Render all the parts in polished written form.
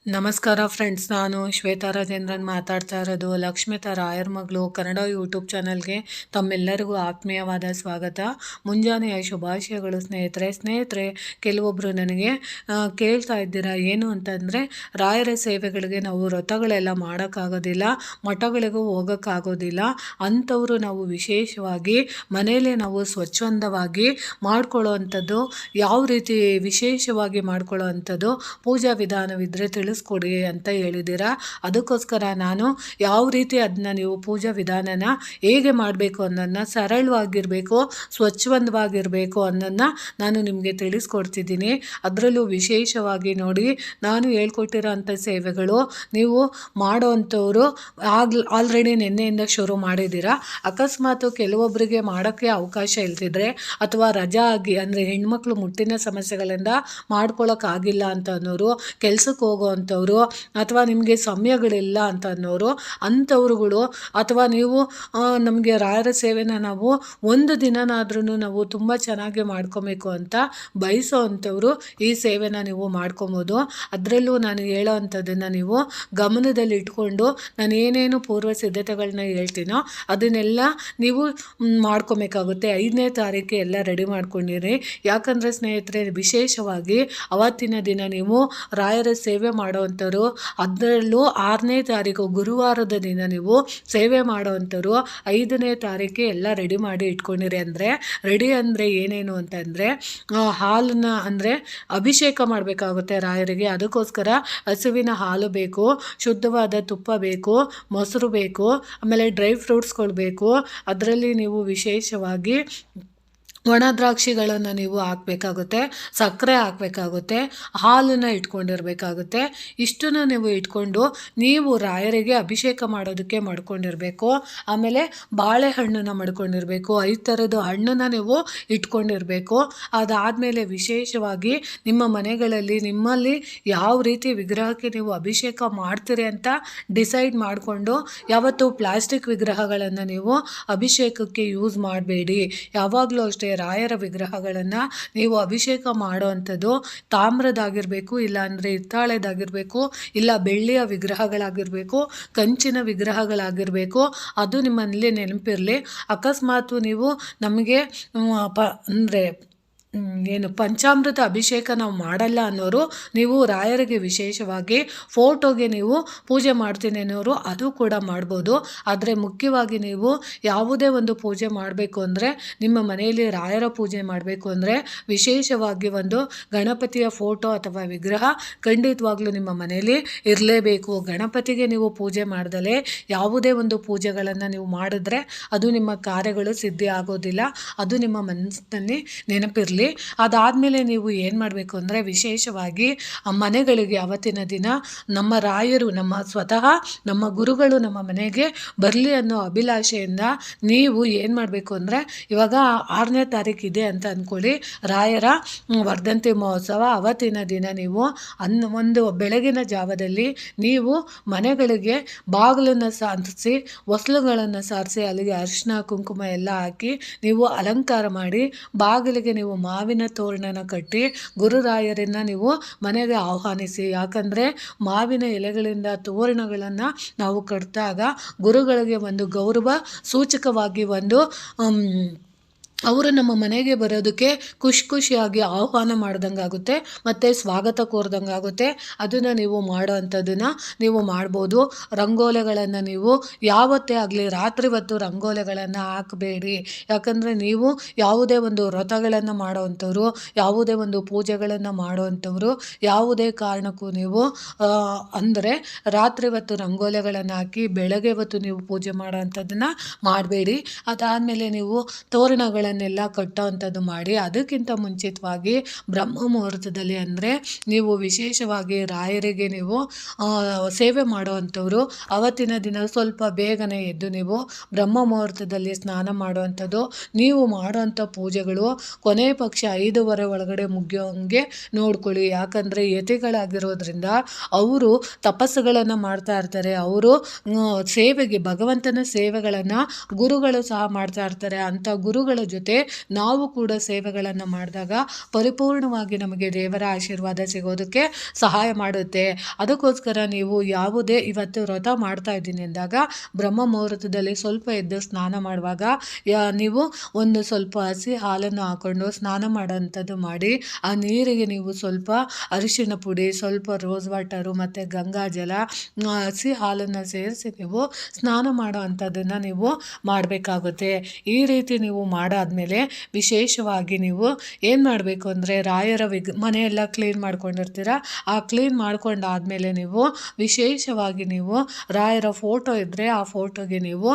ನಮಸ್ಕಾರ ಫ್ರೆಂಡ್ಸ್, ನಾನು ಶ್ವೇತಾ ರಾಜೇಂದ್ರನ್ ಮಾತಾಡ್ತಾ ಇರೋದು. ಲಕ್ಷ್ಮಿತಾ ರಾಯರ್ ಮಗಳು ಕನ್ನಡ ಯೂಟ್ಯೂಬ್ ಚಾನಲ್ಗೆ ತಮ್ಮೆಲ್ಲರಿಗೂ ಆತ್ಮೀಯವಾದ ಸ್ವಾಗತ. ಮುಂಜಾನೆಯ ಶುಭಾಶಯಗಳು ಸ್ನೇಹಿತರೆ. ಕೆಲವೊಬ್ಬರು ನನಗೆ ಕೇಳ್ತಾ ಇದ್ದೀರಾ ಏನು ಅಂತಂದರೆ, ರಾಯರ ಸೇವೆಗಳಿಗೆ ನಾವು ವ್ರತಗಳೆಲ್ಲ ಮಾಡೋಕ್ಕಾಗೋದಿಲ್ಲ, ಮಠಗಳಿಗೂ ಹೋಗೋಕ್ಕಾಗೋದಿಲ್ಲ. ಅಂಥವರು ನಾವು ವಿಶೇಷವಾಗಿ ಮನೆಯಲ್ಲೇ ನಾವು ಸ್ವಚ್ಛಂದವಾಗಿ ಮಾಡ್ಕೊಳ್ಳೋ ಅಂಥದ್ದು, ಯಾವ ರೀತಿ ವಿಶೇಷವಾಗಿ ಮಾಡ್ಕೊಳ್ಳೋ ಅಂಥದ್ದು ಪೂಜಾ ವಿಧಾನವಿದ್ದರೆ ತಿಳಿಸ್ಕೊಡಿ ಅಂತ ಹೇಳಿದ್ದೀರಾ. ಅದಕ್ಕೋಸ್ಕರ ನಾನು ಯಾವ ರೀತಿ ಅದನ್ನ ನೀವು ಪೂಜಾ ವಿಧಾನನ ಹೇಗೆ ಮಾಡಬೇಕು ಅನ್ನೋದನ್ನ, ಸರಳವಾಗಿರಬೇಕು, ಸ್ವಚ್ಛಂದವಾಗಿರಬೇಕು ಅನ್ನೋದನ್ನ ನಾನು ನಿಮಗೆ ತಿಳಿಸ್ಕೊಡ್ತಿದ್ದೀನಿ. ಅದರಲ್ಲೂ ವಿಶೇಷವಾಗಿ ನೋಡಿ, ನಾನು ಹೇಳ್ಕೊಟ್ಟಿರೋ ಅಂಥ ಸೇವೆಗಳು ನೀವು ಮಾಡೋವಂಥವ್ರು ಆಲ್ರೆಡಿ ನಿನ್ನೆಯಿಂದ ಶುರು ಮಾಡಿದ್ದೀರಾ. ಅಕಸ್ಮಾತ್ ಕೆಲವೊಬ್ಬರಿಗೆ ಮಾಡೋಕ್ಕೆ ಅವಕಾಶ ಇಲ್ದಿದ್ರೆ, ಅಥವಾ ರಜಾ ಆಗಿ ಅಂದರೆ ಹೆಣ್ಮಕ್ಳು ಮುಟ್ಟಿನ ಸಮಸ್ಯೆಗಳಿಂದ ಮಾಡ್ಕೊಳ್ಳೋಕ್ಕಾಗಿಲ್ಲ ಅಂತ ಅನ್ನೋರು, ಕೆಲ್ಸಕ್ಕೆ ಹೋಗೋವಂಥವ್ರು, ಅಥವಾ ನಿಮಗೆ ಸಮಯಗಳಿಲ್ಲ ಅಂತ ಅನ್ನೋರು, ಅಂಥವ್ರುಗಳು, ಅಥವಾ ನೀವು ನಮಗೆ ರಾಯರ ಸೇವೆನ ನಾವು ಒಂದು ದಿನನಾದ್ರೂ ನಾವು ತುಂಬ ಚೆನ್ನಾಗಿ ಮಾಡ್ಕೊಬೇಕು ಅಂತ ಬಯಸೋ ಅಂಥವ್ರು ಈ ಸೇವೆನ ನೀವು ಮಾಡ್ಕೊಬೋದು. ಅದರಲ್ಲೂ ನಾನು ಹೇಳೋ ಅಂಥದ್ದನ್ನು ನೀವು ಗಮನದಲ್ಲಿ ಇಟ್ಕೊಂಡು, ನಾನು ಏನೇನು ಪೂರ್ವ ಸಿದ್ಧತೆಗಳನ್ನ ಹೇಳ್ತೀನೋ ಅದನ್ನೆಲ್ಲ ನೀವು ಮಾಡ್ಕೊಬೇಕಾಗುತ್ತೆ. 5ನೇ ತಾರೀಕು ಎಲ್ಲ ರೆಡಿ ಮಾಡ್ಕೊಂಡಿರಿ. ಯಾಕಂದರೆ ಸ್ನೇಹಿತರೆ, ವಿಶೇಷವಾಗಿ ಅವತ್ತಿನ ದಿನ ನೀವು ರಾಯರ ಸೇವೆ ಮಾಡೋವಂಥವ್ರು, ಅದರಲ್ಲೂ 6ನೇ ತಾರೀಕು ಗುರುವಾರದ ದಿನ ನೀವು ಸೇವೆ ಮಾಡೋವಂಥವ್ರು 5ನೇ ತಾರೀಕು ಎಲ್ಲ ರೆಡಿ ಮಾಡಿ ಇಟ್ಕೊಂಡಿರಿ. ಅಂದರೆ ಏನೇನು ಅಂತಂದರೆ, ಹಾಲನ್ನ ಅಂದರೆ ಅಭಿಷೇಕ ಮಾಡಬೇಕಾಗುತ್ತೆ ರಾಯರಿಗೆ. ಅದಕ್ಕೋಸ್ಕರ ಹಸುವಿನ ಹಾಲು ಬೇಕು, ಶುದ್ಧವಾದ ತುಪ್ಪ ಬೇಕು, ಮೊಸರು ಬೇಕು, ಆಮೇಲೆ ಡ್ರೈ ಫ್ರೂಟ್ಸ್ಗಳು ಬೇಕು. ಅದರಲ್ಲಿ ನೀವು ವಿಶೇಷವಾಗಿ ಒಣ ದ್ರಾಕ್ಷಿಗಳನ್ನು ನೀವು ಹಾಕಬೇಕಾಗುತ್ತೆ, ಸಕ್ಕರೆ ಹಾಕಬೇಕಾಗುತ್ತೆ, ಹಾಲನ್ನು ಇಟ್ಕೊಂಡಿರಬೇಕಾಗುತ್ತೆ. ಇಷ್ಟನ್ನು ನೀವು ಇಟ್ಕೊಂಡು ನೀವು ರಾಯರಿಗೆ ಅಭಿಷೇಕ ಮಾಡೋದಕ್ಕೆ ಮಾಡ್ಕೊಂಡಿರಬೇಕು. ಆಮೇಲೆ ಬಾಳೆಹಣ್ಣನ್ನು ಮಾಡ್ಕೊಂಡಿರಬೇಕು. 5 ಥರದ ಹಣ್ಣನ್ನು ನೀವು ಇಟ್ಕೊಂಡಿರಬೇಕು. ಅದಾದಮೇಲೆ ವಿಶೇಷವಾಗಿ ನಿಮ್ಮ ಮನೆಗಳಲ್ಲಿ ನಿಮ್ಮಲ್ಲಿ ಯಾವ ರೀತಿ ವಿಗ್ರಹಕ್ಕೆ ನೀವು ಅಭಿಷೇಕ ಮಾಡ್ತೀರಿ ಅಂತ ಡಿಸೈಡ್ ಮಾಡಿಕೊಂಡು, ಯಾವತ್ತೂ ಪ್ಲಾಸ್ಟಿಕ್ ವಿಗ್ರಹಗಳನ್ನು ನೀವು ಅಭಿಷೇಕಕ್ಕೆ ಯೂಸ್ ಮಾಡಬೇಡಿ. ಯಾವಾಗಲೂ ಅಷ್ಟೇ ರಾಯರ ವಿಗ್ರಹಗಳನ್ನು ನೀವು ಅಭಿಷೇಕ ಮಾಡೋವಂಥದ್ದು ತಾಮ್ರದಾಗಿರಬೇಕು, ಇಲ್ಲಾಂದರೆ ಹಿತ್ತಾಳೆದಾಗಿರಬೇಕು, ಇಲ್ಲ ಬೆಳ್ಳಿಯ ವಿಗ್ರಹಗಳಾಗಿರಬೇಕು, ಕಂಚಿನ ವಿಗ್ರಹಗಳಾಗಿರಬೇಕು. ಅದು ನಿಮ್ಮಲ್ಲಿ ನೆನಪಿರಲಿ. ಅಕಸ್ಮಾತ್ ನೀವು ನಮಗೆ ಅಂದರೆ ಪಂಚಾಮೃತ ಅಭಿಷೇಕ ನಾವು ಮಾಡಲ್ಲ ಅನ್ನೋರು, ನೀವು ರಾಯರಿಗೆ ವಿಶೇಷವಾಗಿ ಫೋಟೋಗೆ ನೀವು ಪೂಜೆ ಮಾಡ್ತೀನಿ ಅನ್ನೋರು ಅದು ಕೂಡ ಮಾಡ್ಬೋದು. ಆದರೆ ಮುಖ್ಯವಾಗಿ ನೀವು ಯಾವುದೇ ಒಂದು ಪೂಜೆ ಮಾಡಬೇಕು ಅಂದರೆ, ನಿಮ್ಮ ಮನೆಯಲ್ಲಿ ರಾಯರ ಪೂಜೆ ಮಾಡಬೇಕು ಅಂದರೆ ವಿಶೇಷವಾಗಿ ಒಂದು ಗಣಪತಿಯ ಫೋಟೋ ಅಥವಾ ವಿಗ್ರಹ ಖಂಡಿತವಾಗ್ಲೂ ನಿಮ್ಮ ಮನೆಯಲ್ಲಿ ಇರಲೇಬೇಕು. ಗಣಪತಿಗೆ ನೀವು ಪೂಜೆ ಮಾಡ್ದಲೇ ಯಾವುದೇ ಒಂದು ಪೂಜೆಗಳನ್ನು ನೀವು ಮಾಡಿದ್ರೆ ಅದು ನಿಮ್ಮ ಕಾರ್ಯಗಳು ಸಿದ್ಧಿ ಆಗೋದಿಲ್ಲ. ಅದು ನಿಮ್ಮ ಮನಸ್ಸಿನಲ್ಲಿ ನೆನಪಿರಲಿ. ಅದಾದಮೇಲೆ ನೀವು ಏನು ಮಾಡಬೇಕು ಅಂದರೆ, ವಿಶೇಷವಾಗಿ ಮನೆಗಳಿಗೆ ಅವತ್ತಿನ ದಿನ ನಮ್ಮ ರಾಯರು, ಸ್ವತಃ ನಮ್ಮ ಗುರುಗಳು ನಮ್ಮ ಮನೆಗೆ ಬರಲಿ ಅನ್ನೋ ಅಭಿಲಾಷೆಯಿಂದ ನೀವು ಏನು ಮಾಡಬೇಕು ಅಂದರೆ, ಇವಾಗ 6ನೇ ತಾರೀಕು ಇದೆ ಅಂತ ಅಂದ್ಕೊಳ್ಳಿ, ರಾಯರ ವರ್ಧಂತಿ ಮಹೋತ್ಸವ. ಅವತ್ತಿನ ದಿನ ನೀವು ಒಂದು ಬೆಳಗಿನ ಜಾವದಲ್ಲಿ ನೀವು ಮನೆಗಳಿಗೆ ಬಾಗಿಲನ್ನು ಸಾರಿಸಿ, ಹೊಸ್ಲುಗಳನ್ನು ಸಾರಿಸಿ, ಅಲ್ಲಿಗೆ ಅರಿಶಿನ ಕುಂಕುಮ ಎಲ್ಲ ಹಾಕಿ ನೀವು ಅಲಂಕಾರ ಮಾಡಿ, ಬಾಗಿಲಿಗೆ ನೀವು ಮಾವಿನ ತೋರಣನ ಕಟ್ಟಿ ಗುರುರಾಯರನ್ನು ನೀವು ಮನೆಗೆ ಆಹ್ವಾನಿಸಿ. ಯಾಕಂದರೆ ಮಾವಿನ ಎಲೆಗಳಿಂದ ತೋರಣಗಳನ್ನು ನಾವು ಕಟ್ಟಿದಾಗ ಗುರುಗಳಿಗೆ ಒಂದು ಗೌರವ ಸೂಚಕವಾಗಿ ಒಂದು ಅವರು ನಮ್ಮ ಮನೆಗೆ ಬರೋದಕ್ಕೆ ಖುಷಿಯಾಗಿ ಆಹ್ವಾನ ಮಾಡ್ದಂಗೆ ಆಗುತ್ತೆ ಮತ್ತು ಸ್ವಾಗತ ಕೋರ್ದಂಗೆ ಆಗುತ್ತೆ. ಅದನ್ನು ನೀವು ಮಾಡೋ ಅಂಥದ್ದನ್ನು ನೀವು ಮಾಡ್ಬೋದು. ರಂಗೋಲಿಗಳನ್ನು ನೀವು ಯಾವತ್ತೇ ಆಗಲಿ ರಾತ್ರಿ ಹೊತ್ತು ರಂಗೋಲಿಗಳನ್ನು ಹಾಕಬೇಡಿ. ಯಾಕಂದರೆ ನೀವು ಯಾವುದೇ ಒಂದು ವ್ರತಗಳನ್ನು ಮಾಡೋವಂಥವ್ರು, ಯಾವುದೇ ಒಂದು ಪೂಜೆಗಳನ್ನು ಮಾಡೋವಂಥವ್ರು ಯಾವುದೇ ಕಾರಣಕ್ಕೂ ನೀವು ಅಂದರೆ ರಾತ್ರಿ ಹೊತ್ತು ರಂಗೋಲಿಗಳನ್ನು ಹಾಕಿ ಬೆಳಗ್ಗೆ ಹೊತ್ತು ನೀವು ಪೂಜೆ ಮಾಡೋ ಅಂಥದ್ದನ್ನು ಮಾಡಬೇಡಿ. ಅದಾದಮೇಲೆ ನೀವು ತೋರಣಗಳನ್ನು ಕಟ್ಟೋ ಅಂಥದ್ದು ಮಾಡಿ. ಅದಕ್ಕಿಂತ ಮುಂಚಿತವಾಗಿ ಬ್ರಹ್ಮ ಮುಹೂರ್ತದಲ್ಲಿ ಅಂದರೆ ನೀವು ವಿಶೇಷವಾಗಿ ರಾಯರಿಗೆ ನೀವು ಸೇವೆ ಮಾಡುವಂಥವ್ರು ಅವತ್ತಿನ ದಿನ ಸ್ವಲ್ಪ ಬೇಗನೆ ಎದ್ದು ನೀವು ಬ್ರಹ್ಮ ಮುಹೂರ್ತದಲ್ಲಿ ಸ್ನಾನ ಮಾಡುವಂಥದ್ದು. ನೀವು ಮಾಡುವಂಥ ಪೂಜೆಗಳು ಕೊನೆ ಪಕ್ಷ 5:30 ಒಳಗಡೆ ಮುಗಿಯೋಂಗೆ ನೋಡ್ಕೊಳ್ಳಿ. ಯಾಕಂದರೆ ಯತಿಗಳಾಗಿರೋದ್ರಿಂದ ಅವರು ತಪಸ್ಸುಗಳನ್ನು ಮಾಡ್ತಾ ಇರ್ತಾರೆ. ಅವರು ಸೇವೆಗೆ ಭಗವಂತನ ಸೇವೆಗಳನ್ನು ಗುರುಗಳು ಸಹ ಮಾಡ್ತಾ ಇರ್ತಾರೆ. ಅಂಥ ಗುರುಗಳ ಜೊತೆ ನಾವು ಕೂಡ ಸೇವೆಗಳನ್ನು ಮಾಡಿದಾಗ ಪರಿಪೂರ್ಣವಾಗಿ ನಮಗೆ ದೇವರ ಆಶೀರ್ವಾದ ಸಿಗೋದಕ್ಕೆ ಸಹಾಯ ಮಾಡುತ್ತೆ. ಅದಕ್ಕೋಸ್ಕರ ನೀವು ಯಾವುದೇ ಇವತ್ತು ವ್ರತ ಮಾಡ್ತಾ ಇದ್ದೀನಿ ಅಂದಾಗ ಬ್ರಹ್ಮ ಮುಹೂರ್ತದಲ್ಲಿ ಸ್ವಲ್ಪ ಎದ್ದು ಸ್ನಾನ ಮಾಡುವಾಗ ನೀವು ಒಂದು ಸ್ವಲ್ಪ ಹಸಿ ಹಾಲನ್ನು ಹಾಕ್ಕೊಂಡು ಸ್ನಾನ ಮಾಡೋಂಥದ್ದು ಮಾಡಿ. ಆ ನೀರಿಗೆ ನೀವು ಸ್ವಲ್ಪ ಅರಿಶಿಣ ಪುಡಿ, ಸ್ವಲ್ಪ ರೋಸ್ ವಾಟರು ಮತ್ತು ಗಂಗಾಜಲ, ಹಸಿ ಹಾಲನ್ನು ಸೇರಿಸಿ ನೀವು ಸ್ನಾನ ಮಾಡೋ ಅಂಥದ್ದನ್ನು ನೀವು ಮಾಡಬೇಕಾಗುತ್ತೆ. ಈ ರೀತಿ ನೀವು ಮಾಡಾದಮೇಲೆ ವಿಶೇಷವಾಗಿ ನೀವು ಏನು ಮಾಡಬೇಕು ಅಂದರೆ ರಾಯರ ಮನೆಯೆಲ್ಲ ಕ್ಲೀನ್ ಮಾಡ್ಕೊಂಡಿರ್ತೀರ. ಆ ಕ್ಲೀನ್ ಮಾಡ್ಕೊಂಡಾದಮೇಲೆ ನೀವು ವಿಶೇಷವಾಗಿ ನೀವು ರಾಯರ ಫೋಟೋ ಇದ್ದರೆ ಆ ಫೋಟೋಗೆ ನೀವು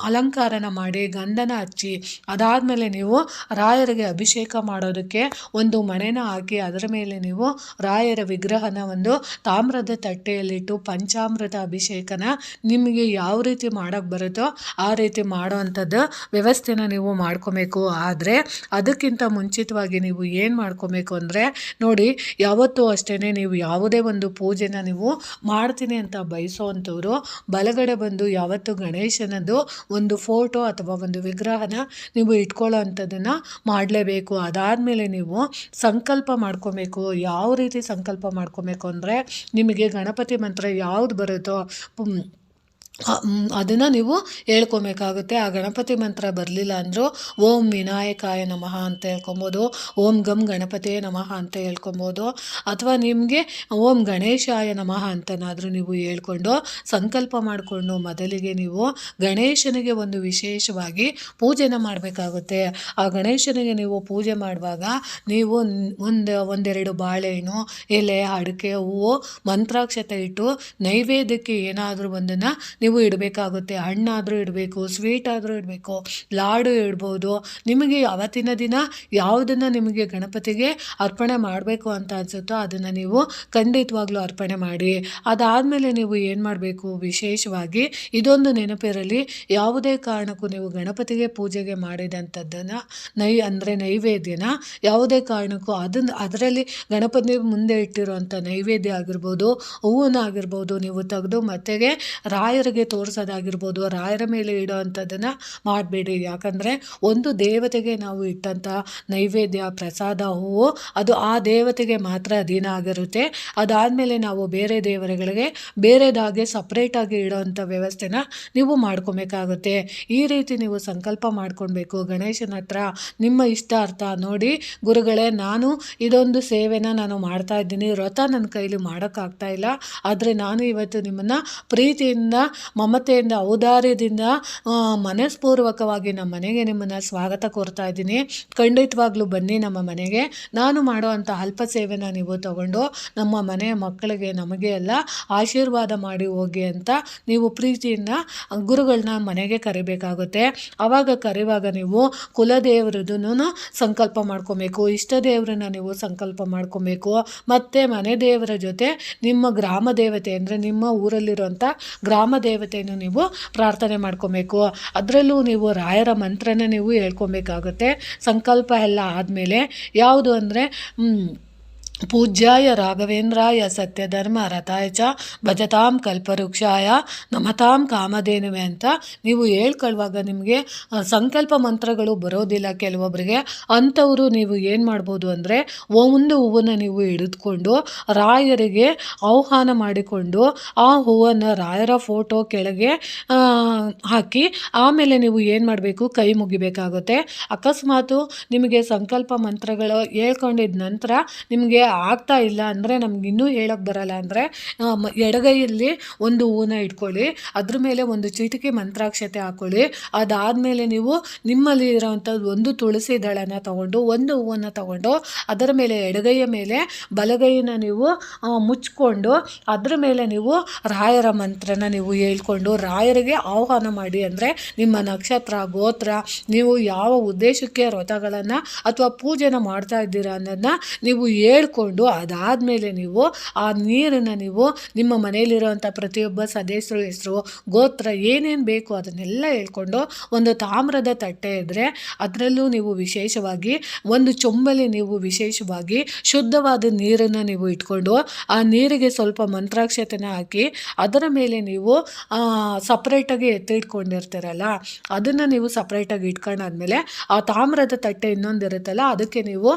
ಅಲಂಕಾರನ ಮಾಡಿ ಗಂಧನ ಹಚ್ಚಿ ಅದಾದಮೇಲೆ ನೀವು ರಾಯರಿಗೆ ಅಭಿಷೇಕ ಮಾಡೋದಕ್ಕೆ ಒಂದು ಮಣೆನ ಹಾಕಿ ಅದರ ಮೇಲೆ ನೀವು ರಾಯರ ವಿಗ್ರಹನ ಒಂದು ತಾಮ್ರದ ತಟ್ಟೆಯಲ್ಲಿಟ್ಟು ಪಂಚಾಮೃತ ಅಭಿಷೇಕನ ನಿಮಗೆ ಯಾವ ರೀತಿ ಮಾಡೋಕ್ಕೆ ಬರುತ್ತೋ ಆ ರೀತಿ ಮಾಡೋ ಅಂಥದ್ದು ವ್ಯವಸ್ಥೆನ ನೀವು ಮಾಡ್ಕೊಬೇಕು. ಆದರೆ ಅದಕ್ಕಿಂತ ಮುಂಚಿತವಾಗಿ ನೀವು ಏನು ಮಾಡ್ಕೊಬೇಕು ಅಂದರೆ ನೋಡಿ, ಯಾವತ್ತೂ ಅಷ್ಟೇ ನೀವು ಯಾವುದೇ ಒಂದು ಪೂಜೆನ ನೀವು ಮಾಡ್ತೀನಿ ಅಂತ ಬಯಸೋವಂಥವ್ರು ಬಲಗಡೆ ಬಂದು ಯಾವತ್ತು ಗಣೇಶನದ್ದು ಒಂದು ಫೋಟೋ ಅಥವಾ ಒಂದು ವಿಗ್ರಹನ ನೀವು ಇಟ್ಕೊಳ್ಳೋ ಅಂಥದ್ದನ್ನು ಮಾಡಲೇಬೇಕು. ಅದಾದಮೇಲೆ ನೀವು ಸಂಕಲ್ಪ ಮಾಡ್ಕೊಬೇಕು. ಯಾವ ರೀತಿ ಸಂಕಲ್ಪ ಮಾಡ್ಕೊಬೇಕು ಅಂದರೆ ನಿಮಗೆ ಗಣಪತಿ ಮಂತ್ರ ಯಾವುದು ಬರುತ್ತೋ ಅದನ್ನು ನೀವು ಹೇಳ್ಕೊಬೇಕಾಗುತ್ತೆ. ಆ ಗಣಪತಿ ಮಂತ್ರ ಬರಲಿಲ್ಲ ಅಂದರೂ ಓಂ ವಿನಾಯಕಾಯ ನಮಃ ಅಂತ ಹೇಳ್ಕೊಬೋದು, ಓಂ ಗಂ ಗಣಪತಿಯೇ ನಮಃ ಅಂತ ಹೇಳ್ಕೊಬೋದು, ಅಥವಾ ನಿಮಗೆ ಓಂ ಗಣೇಶಾಯ ನಮಃ ಅಂತನಾದರೂ ನೀವು ಹೇಳ್ಕೊಂಡು ಸಂಕಲ್ಪ ಮಾಡಿಕೊಂಡು ಮೊದಲಿಗೆ ನೀವು ಗಣೇಶನಿಗೆ ಒಂದು ವಿಶೇಷವಾಗಿ ಪೂಜೆನ ಮಾಡಬೇಕಾಗುತ್ತೆ. ಆ ಗಣೇಶನಿಗೆ ನೀವು ಪೂಜೆ ಮಾಡುವಾಗ ನೀವು ಒಂದೆರಡು ಬಾಳೆಹಣ್ಣು, ಎಲೆ, ಅಡಿಕೆ, ಹೂವು, ಮಂತ್ರಾಕ್ಷತೆ ಇಟ್ಟು ನೈವೇದ್ಯಕ್ಕೆ ಏನಾದರೂ ಒಂದನ್ನು ನೀವು ಇಡಬೇಕಾಗುತ್ತೆ. ಹಣ್ಣಾದರೂ ಇಡಬೇಕು, ಸ್ವೀಟ್ ಆದರೂ ಇಡಬೇಕು, ಲಾಡು ಇಡ್ಬೋದು. ನಿಮಗೆ ಅವತ್ತಿನ ದಿನ ಯಾವುದನ್ನು ನಿಮಗೆ ಗಣಪತಿಗೆ ಅರ್ಪಣೆ ಮಾಡಬೇಕು ಅಂತ ಅನಿಸುತ್ತೋ ಅದನ್ನು ನೀವು ಖಂಡಿತವಾಗ್ಲೂ ಅರ್ಪಣೆ ಮಾಡಿ. ಅದಾದಮೇಲೆ ನೀವು ಏನು ಮಾಡಬೇಕು, ವಿಶೇಷವಾಗಿ ಇದೊಂದು ನೆನಪಿರಲಿ, ಯಾವುದೇ ಕಾರಣಕ್ಕೂ ನೀವು ಗಣಪತಿಗೆ ಪೂಜೆಗೆ ಮಾಡಿದಂಥದ್ದನ್ನು ನೈವೇದ್ಯನ ಯಾವುದೇ ಕಾರಣಕ್ಕೂ ಅದರಲ್ಲಿ ಗಣಪತಿ ಮುಂದೆ ಇಟ್ಟಿರುವಂಥ ನೈವೇದ್ಯ ಆಗಿರ್ಬೋದು, ಹೂವನ್ನಾಗಿರ್ಬೋದು ನೀವು ತೆಗೆದು ಮತ್ತೆಗೆ ರಾಯರಿಗೆ ತೋರಿಸೋದಾಗಿರ್ಬೋದು, ರಾಯರ ಮೇಲೆ ಇಡೋ ಅಂಥದ್ದನ್ನು ಮಾಡಬೇಡಿ. ಯಾಕಂದರೆ ಒಂದು ದೇವತೆಗೆ ನಾವು ಇಟ್ಟಂಥ ನೈವೇದ್ಯ, ಪ್ರಸಾದ, ಹೂವು ಅದು ಆ ದೇವತೆಗೆ ಮಾತ್ರ ಅಧೀನ ಆಗಿರುತ್ತೆ. ಅದಾದಮೇಲೆ ನಾವು ಬೇರೆ ದೇವರುಗಳಿಗೆ ಬೇರೆದಾಗೆ ಸಪ್ರೇಟಾಗಿ ಇಡೋವಂಥ ವ್ಯವಸ್ಥೆನ ನೀವು ಮಾಡ್ಕೊಬೇಕಾಗುತ್ತೆ. ಈ ರೀತಿ ನೀವು ಸಂಕಲ್ಪ ಮಾಡ್ಕೊಳ್ಬೇಕು ಗಣೇಶನ ಹತ್ರ. ನಿಮ್ಮ ಇಷ್ಟಾರ್ಥ ನೋಡಿ ಗುರುಗಳೇ, ನಾನು ಇದೊಂದು ಸೇವೆನ ನಾನು ಮಾಡ್ತಾ ಇದ್ದೀನಿ, ವ್ರತ ನನ್ನ ಕೈಲಿ ಮಾಡೋಕ್ಕಾಗ್ತಾ ಇಲ್ಲ, ಆದರೆ ನಾನು ಇವತ್ತು ನಿಮ್ಮನ್ನು ಪ್ರೀತಿಯಿಂದ, ಮಮತೆಯಿಂದ, ಔದಾರ್ಯದಿಂದ ಮನಸ್ಪೂರ್ವಕವಾಗಿ ನಮ್ಮ ಮನೆಗೆ ನಿಮ್ಮನ್ನು ಸ್ವಾಗತ ಕೋರ್ತಾ ಇದ್ದೀನಿ. ಖಂಡಿತವಾಗ್ಲೂ ಬನ್ನಿ ನಮ್ಮ ಮನೆಗೆ. ನಾನು ಮಾಡೋ ಅಂಥ ಅಲ್ಪ ಸೇವೆನ ನೀವು ತಗೊಂಡು ನಮ್ಮ ಮನೆಯ ಮಕ್ಕಳಿಗೆ ನಮಗೆ ಎಲ್ಲ ಆಶೀರ್ವಾದ ಮಾಡಿ ಹೋಗಿ ಅಂತ ನೀವು ಪ್ರೀತಿಯಿಂದ ಗುರುಗಳನ್ನ ಮನೆಗೆ ಕರಿಬೇಕಾಗುತ್ತೆ. ಆವಾಗ ಕರೆಯುವಾಗ ನೀವು ಕುಲದೇವರದನ್ನು ಸಂಕಲ್ಪ ಮಾಡ್ಕೊಬೇಕು, ಇಷ್ಟ ದೇವರನ್ನ ನೀವು ಸಂಕಲ್ಪ ಮಾಡ್ಕೊಬೇಕು, ಮತ್ತು ಮನೆ ದೇವರ ಜೊತೆ ನಿಮ್ಮ ಗ್ರಾಮ ದೇವತೆ ಅಂದರೆ ನಿಮ್ಮ ಊರಲ್ಲಿರುವಂಥ ಗ್ರಾಮ ದೇವತೆಯನ್ನು ನೀವು ಪ್ರಾರ್ಥನೆ ಮಾಡ್ಕೊಬೇಕು. ಅದರಲ್ಲೂ ನೀವು ರಾಯರ ಮಂತ್ರನ ನೀವು ಹೇಳ್ಕೊಬೇಕಾಗುತ್ತೆ. ಸಂಕಲ್ಪ ಎಲ್ಲ ಆದಮೇಲೆ ಯಾವುದು ಅಂದರೆ ಪೂಜ್ಯಾಯ ರಾಘವೇಂದ್ರಾಯ ಸತ್ಯಧರ್ಮ ರಥಾಯ ಚ ಭಜತಾಂ ಕಲ್ಪವೃಕ್ಷಾಯ ನಮತಾಂ ಕಾಮಧೇನುವೆ ಅಂತ ನೀವು ಹೇಳ್ಕೊಳ್ಳುವಾಗ ನಿಮಗೆ ಸಂಕಲ್ಪ ಮಂತ್ರಗಳು ಬರೋದಿಲ್ಲ ಕೆಲವೊಬ್ಬರಿಗೆ. ಅಂಥವರು ನೀವು ಏನು ಮಾಡ್ಬೋದು ಅಂದರೆ ಒಂದು ಹೂವನ್ನು ನೀವು ಹಿಡಿದುಕೊಂಡು ರಾಯರಿಗೆ ಆಹ್ವಾನ ಮಾಡಿಕೊಂಡು ಆ ಹೂವನ್ನು ರಾಯರ ಫೋಟೋ ಕೆಳಗೆ ಹಾಕಿ ಆಮೇಲೆ ನೀವು ಏನು ಮಾಡಬೇಕು, ಕೈ ಮುಗಿಬೇಕಾಗುತ್ತೆ. ಅಕಸ್ಮಾತು ನಿಮಗೆ ಸಂಕಲ್ಪ ಮಂತ್ರಗಳು ಹೇಳ್ಕೊಂಡಿದ್ದ ನಂತರ ನಿಮಗೆ ಆಗ್ತಾ ಇಲ್ಲ ಅಂದರೆ, ನಮ್ಗೆ ಇನ್ನೂ ಹೇಳೋಕ್ಕೆ ಬರಲ್ಲ ಅಂದರೆ ಎಡಗೈಯಲ್ಲಿ ಒಂದು ಹೂವನ್ನ ಇಟ್ಕೊಳ್ಳಿ, ಅದ್ರ ಮೇಲೆ ಒಂದು ಚಿಟಿಕೆ ಮಂತ್ರಾಕ್ಷತೆ ಹಾಕ್ಕೊಳ್ಳಿ. ಅದಾದಮೇಲೆ ನೀವು ನಿಮ್ಮಲ್ಲಿ ಇರೋವಂಥದ್ದು ಒಂದು ತುಳಸಿ ದಳನ ತಗೊಂಡು ಒಂದು ಹೂವನ್ನು ತಗೊಂಡು ಅದರ ಮೇಲೆ ಎಡಗೈಯ ಮೇಲೆ ಬಲಗೈನ ನೀವು ಮುಚ್ಕೊಂಡು ಅದರ ಮೇಲೆ ನೀವು ರಾಯರ ಮಂತ್ರನ ನೀವು ಹೇಳ್ಕೊಂಡು ರಾಯರಿಗೆ ಆಹ್ವಾನ ಮಾಡಿ. ಅಂದರೆ ನಿಮ್ಮ ನಕ್ಷತ್ರ, ಗೋತ್ರ, ನೀವು ಯಾವ ಉದ್ದೇಶಕ್ಕೆ ವ್ರತಗಳನ್ನು ಅಥವಾ ಪೂಜೆನ ಮಾಡ್ತಾ ಇದ್ದೀರಾ ಅನ್ನೋದನ್ನ ನೀವು ಹೇಳ್ಕೊಂಡು ಅದಾದಮೇಲೆ ನೀವು ಆ ನೀರನ್ನು ನೀವು ನಿಮ್ಮ ಮನೆಯಲ್ಲಿರುವಂಥ ಪ್ರತಿಯೊಬ್ಬ ಸದಸ್ಯರ ಹೆಸರು, ಗೋತ್ರ ಏನೇನು ಬೇಕು ಅದನ್ನೆಲ್ಲ ಹೇಳ್ಕೊಂಡು ಒಂದು ತಾಮ್ರದ ತಟ್ಟೆ ಇದ್ದರೆ ಅದರಲ್ಲೂ ನೀವು ವಿಶೇಷವಾಗಿ ಒಂದು ಚೊಂಬಲ್ಲಿ ನೀವು ವಿಶೇಷವಾಗಿ ಶುದ್ಧವಾದ ನೀರನ್ನು ನೀವು ಇಟ್ಕೊಂಡು ಆ ನೀರಿಗೆ ಸ್ವಲ್ಪ ಮಂತ್ರಾಕ್ಷತೆನ ಹಾಕಿ ಅದರ ಮೇಲೆ ನೀವು ಸಪ್ರೇಟಾಗಿ ಎತ್ತಿಟ್ಕೊಂಡಿರ್ತೀರಲ್ಲ ಅದನ್ನು ನೀವು ಸಪ್ರೇಟಾಗಿ ಇಟ್ಕೊಂಡಾದ್ಮೇಲೆ ಆ ತಾಮ್ರದ ತಟ್ಟೆ ಇನ್ನೊಂದಿರುತ್ತಲ್ಲ ಅದಕ್ಕೆ ನೀವು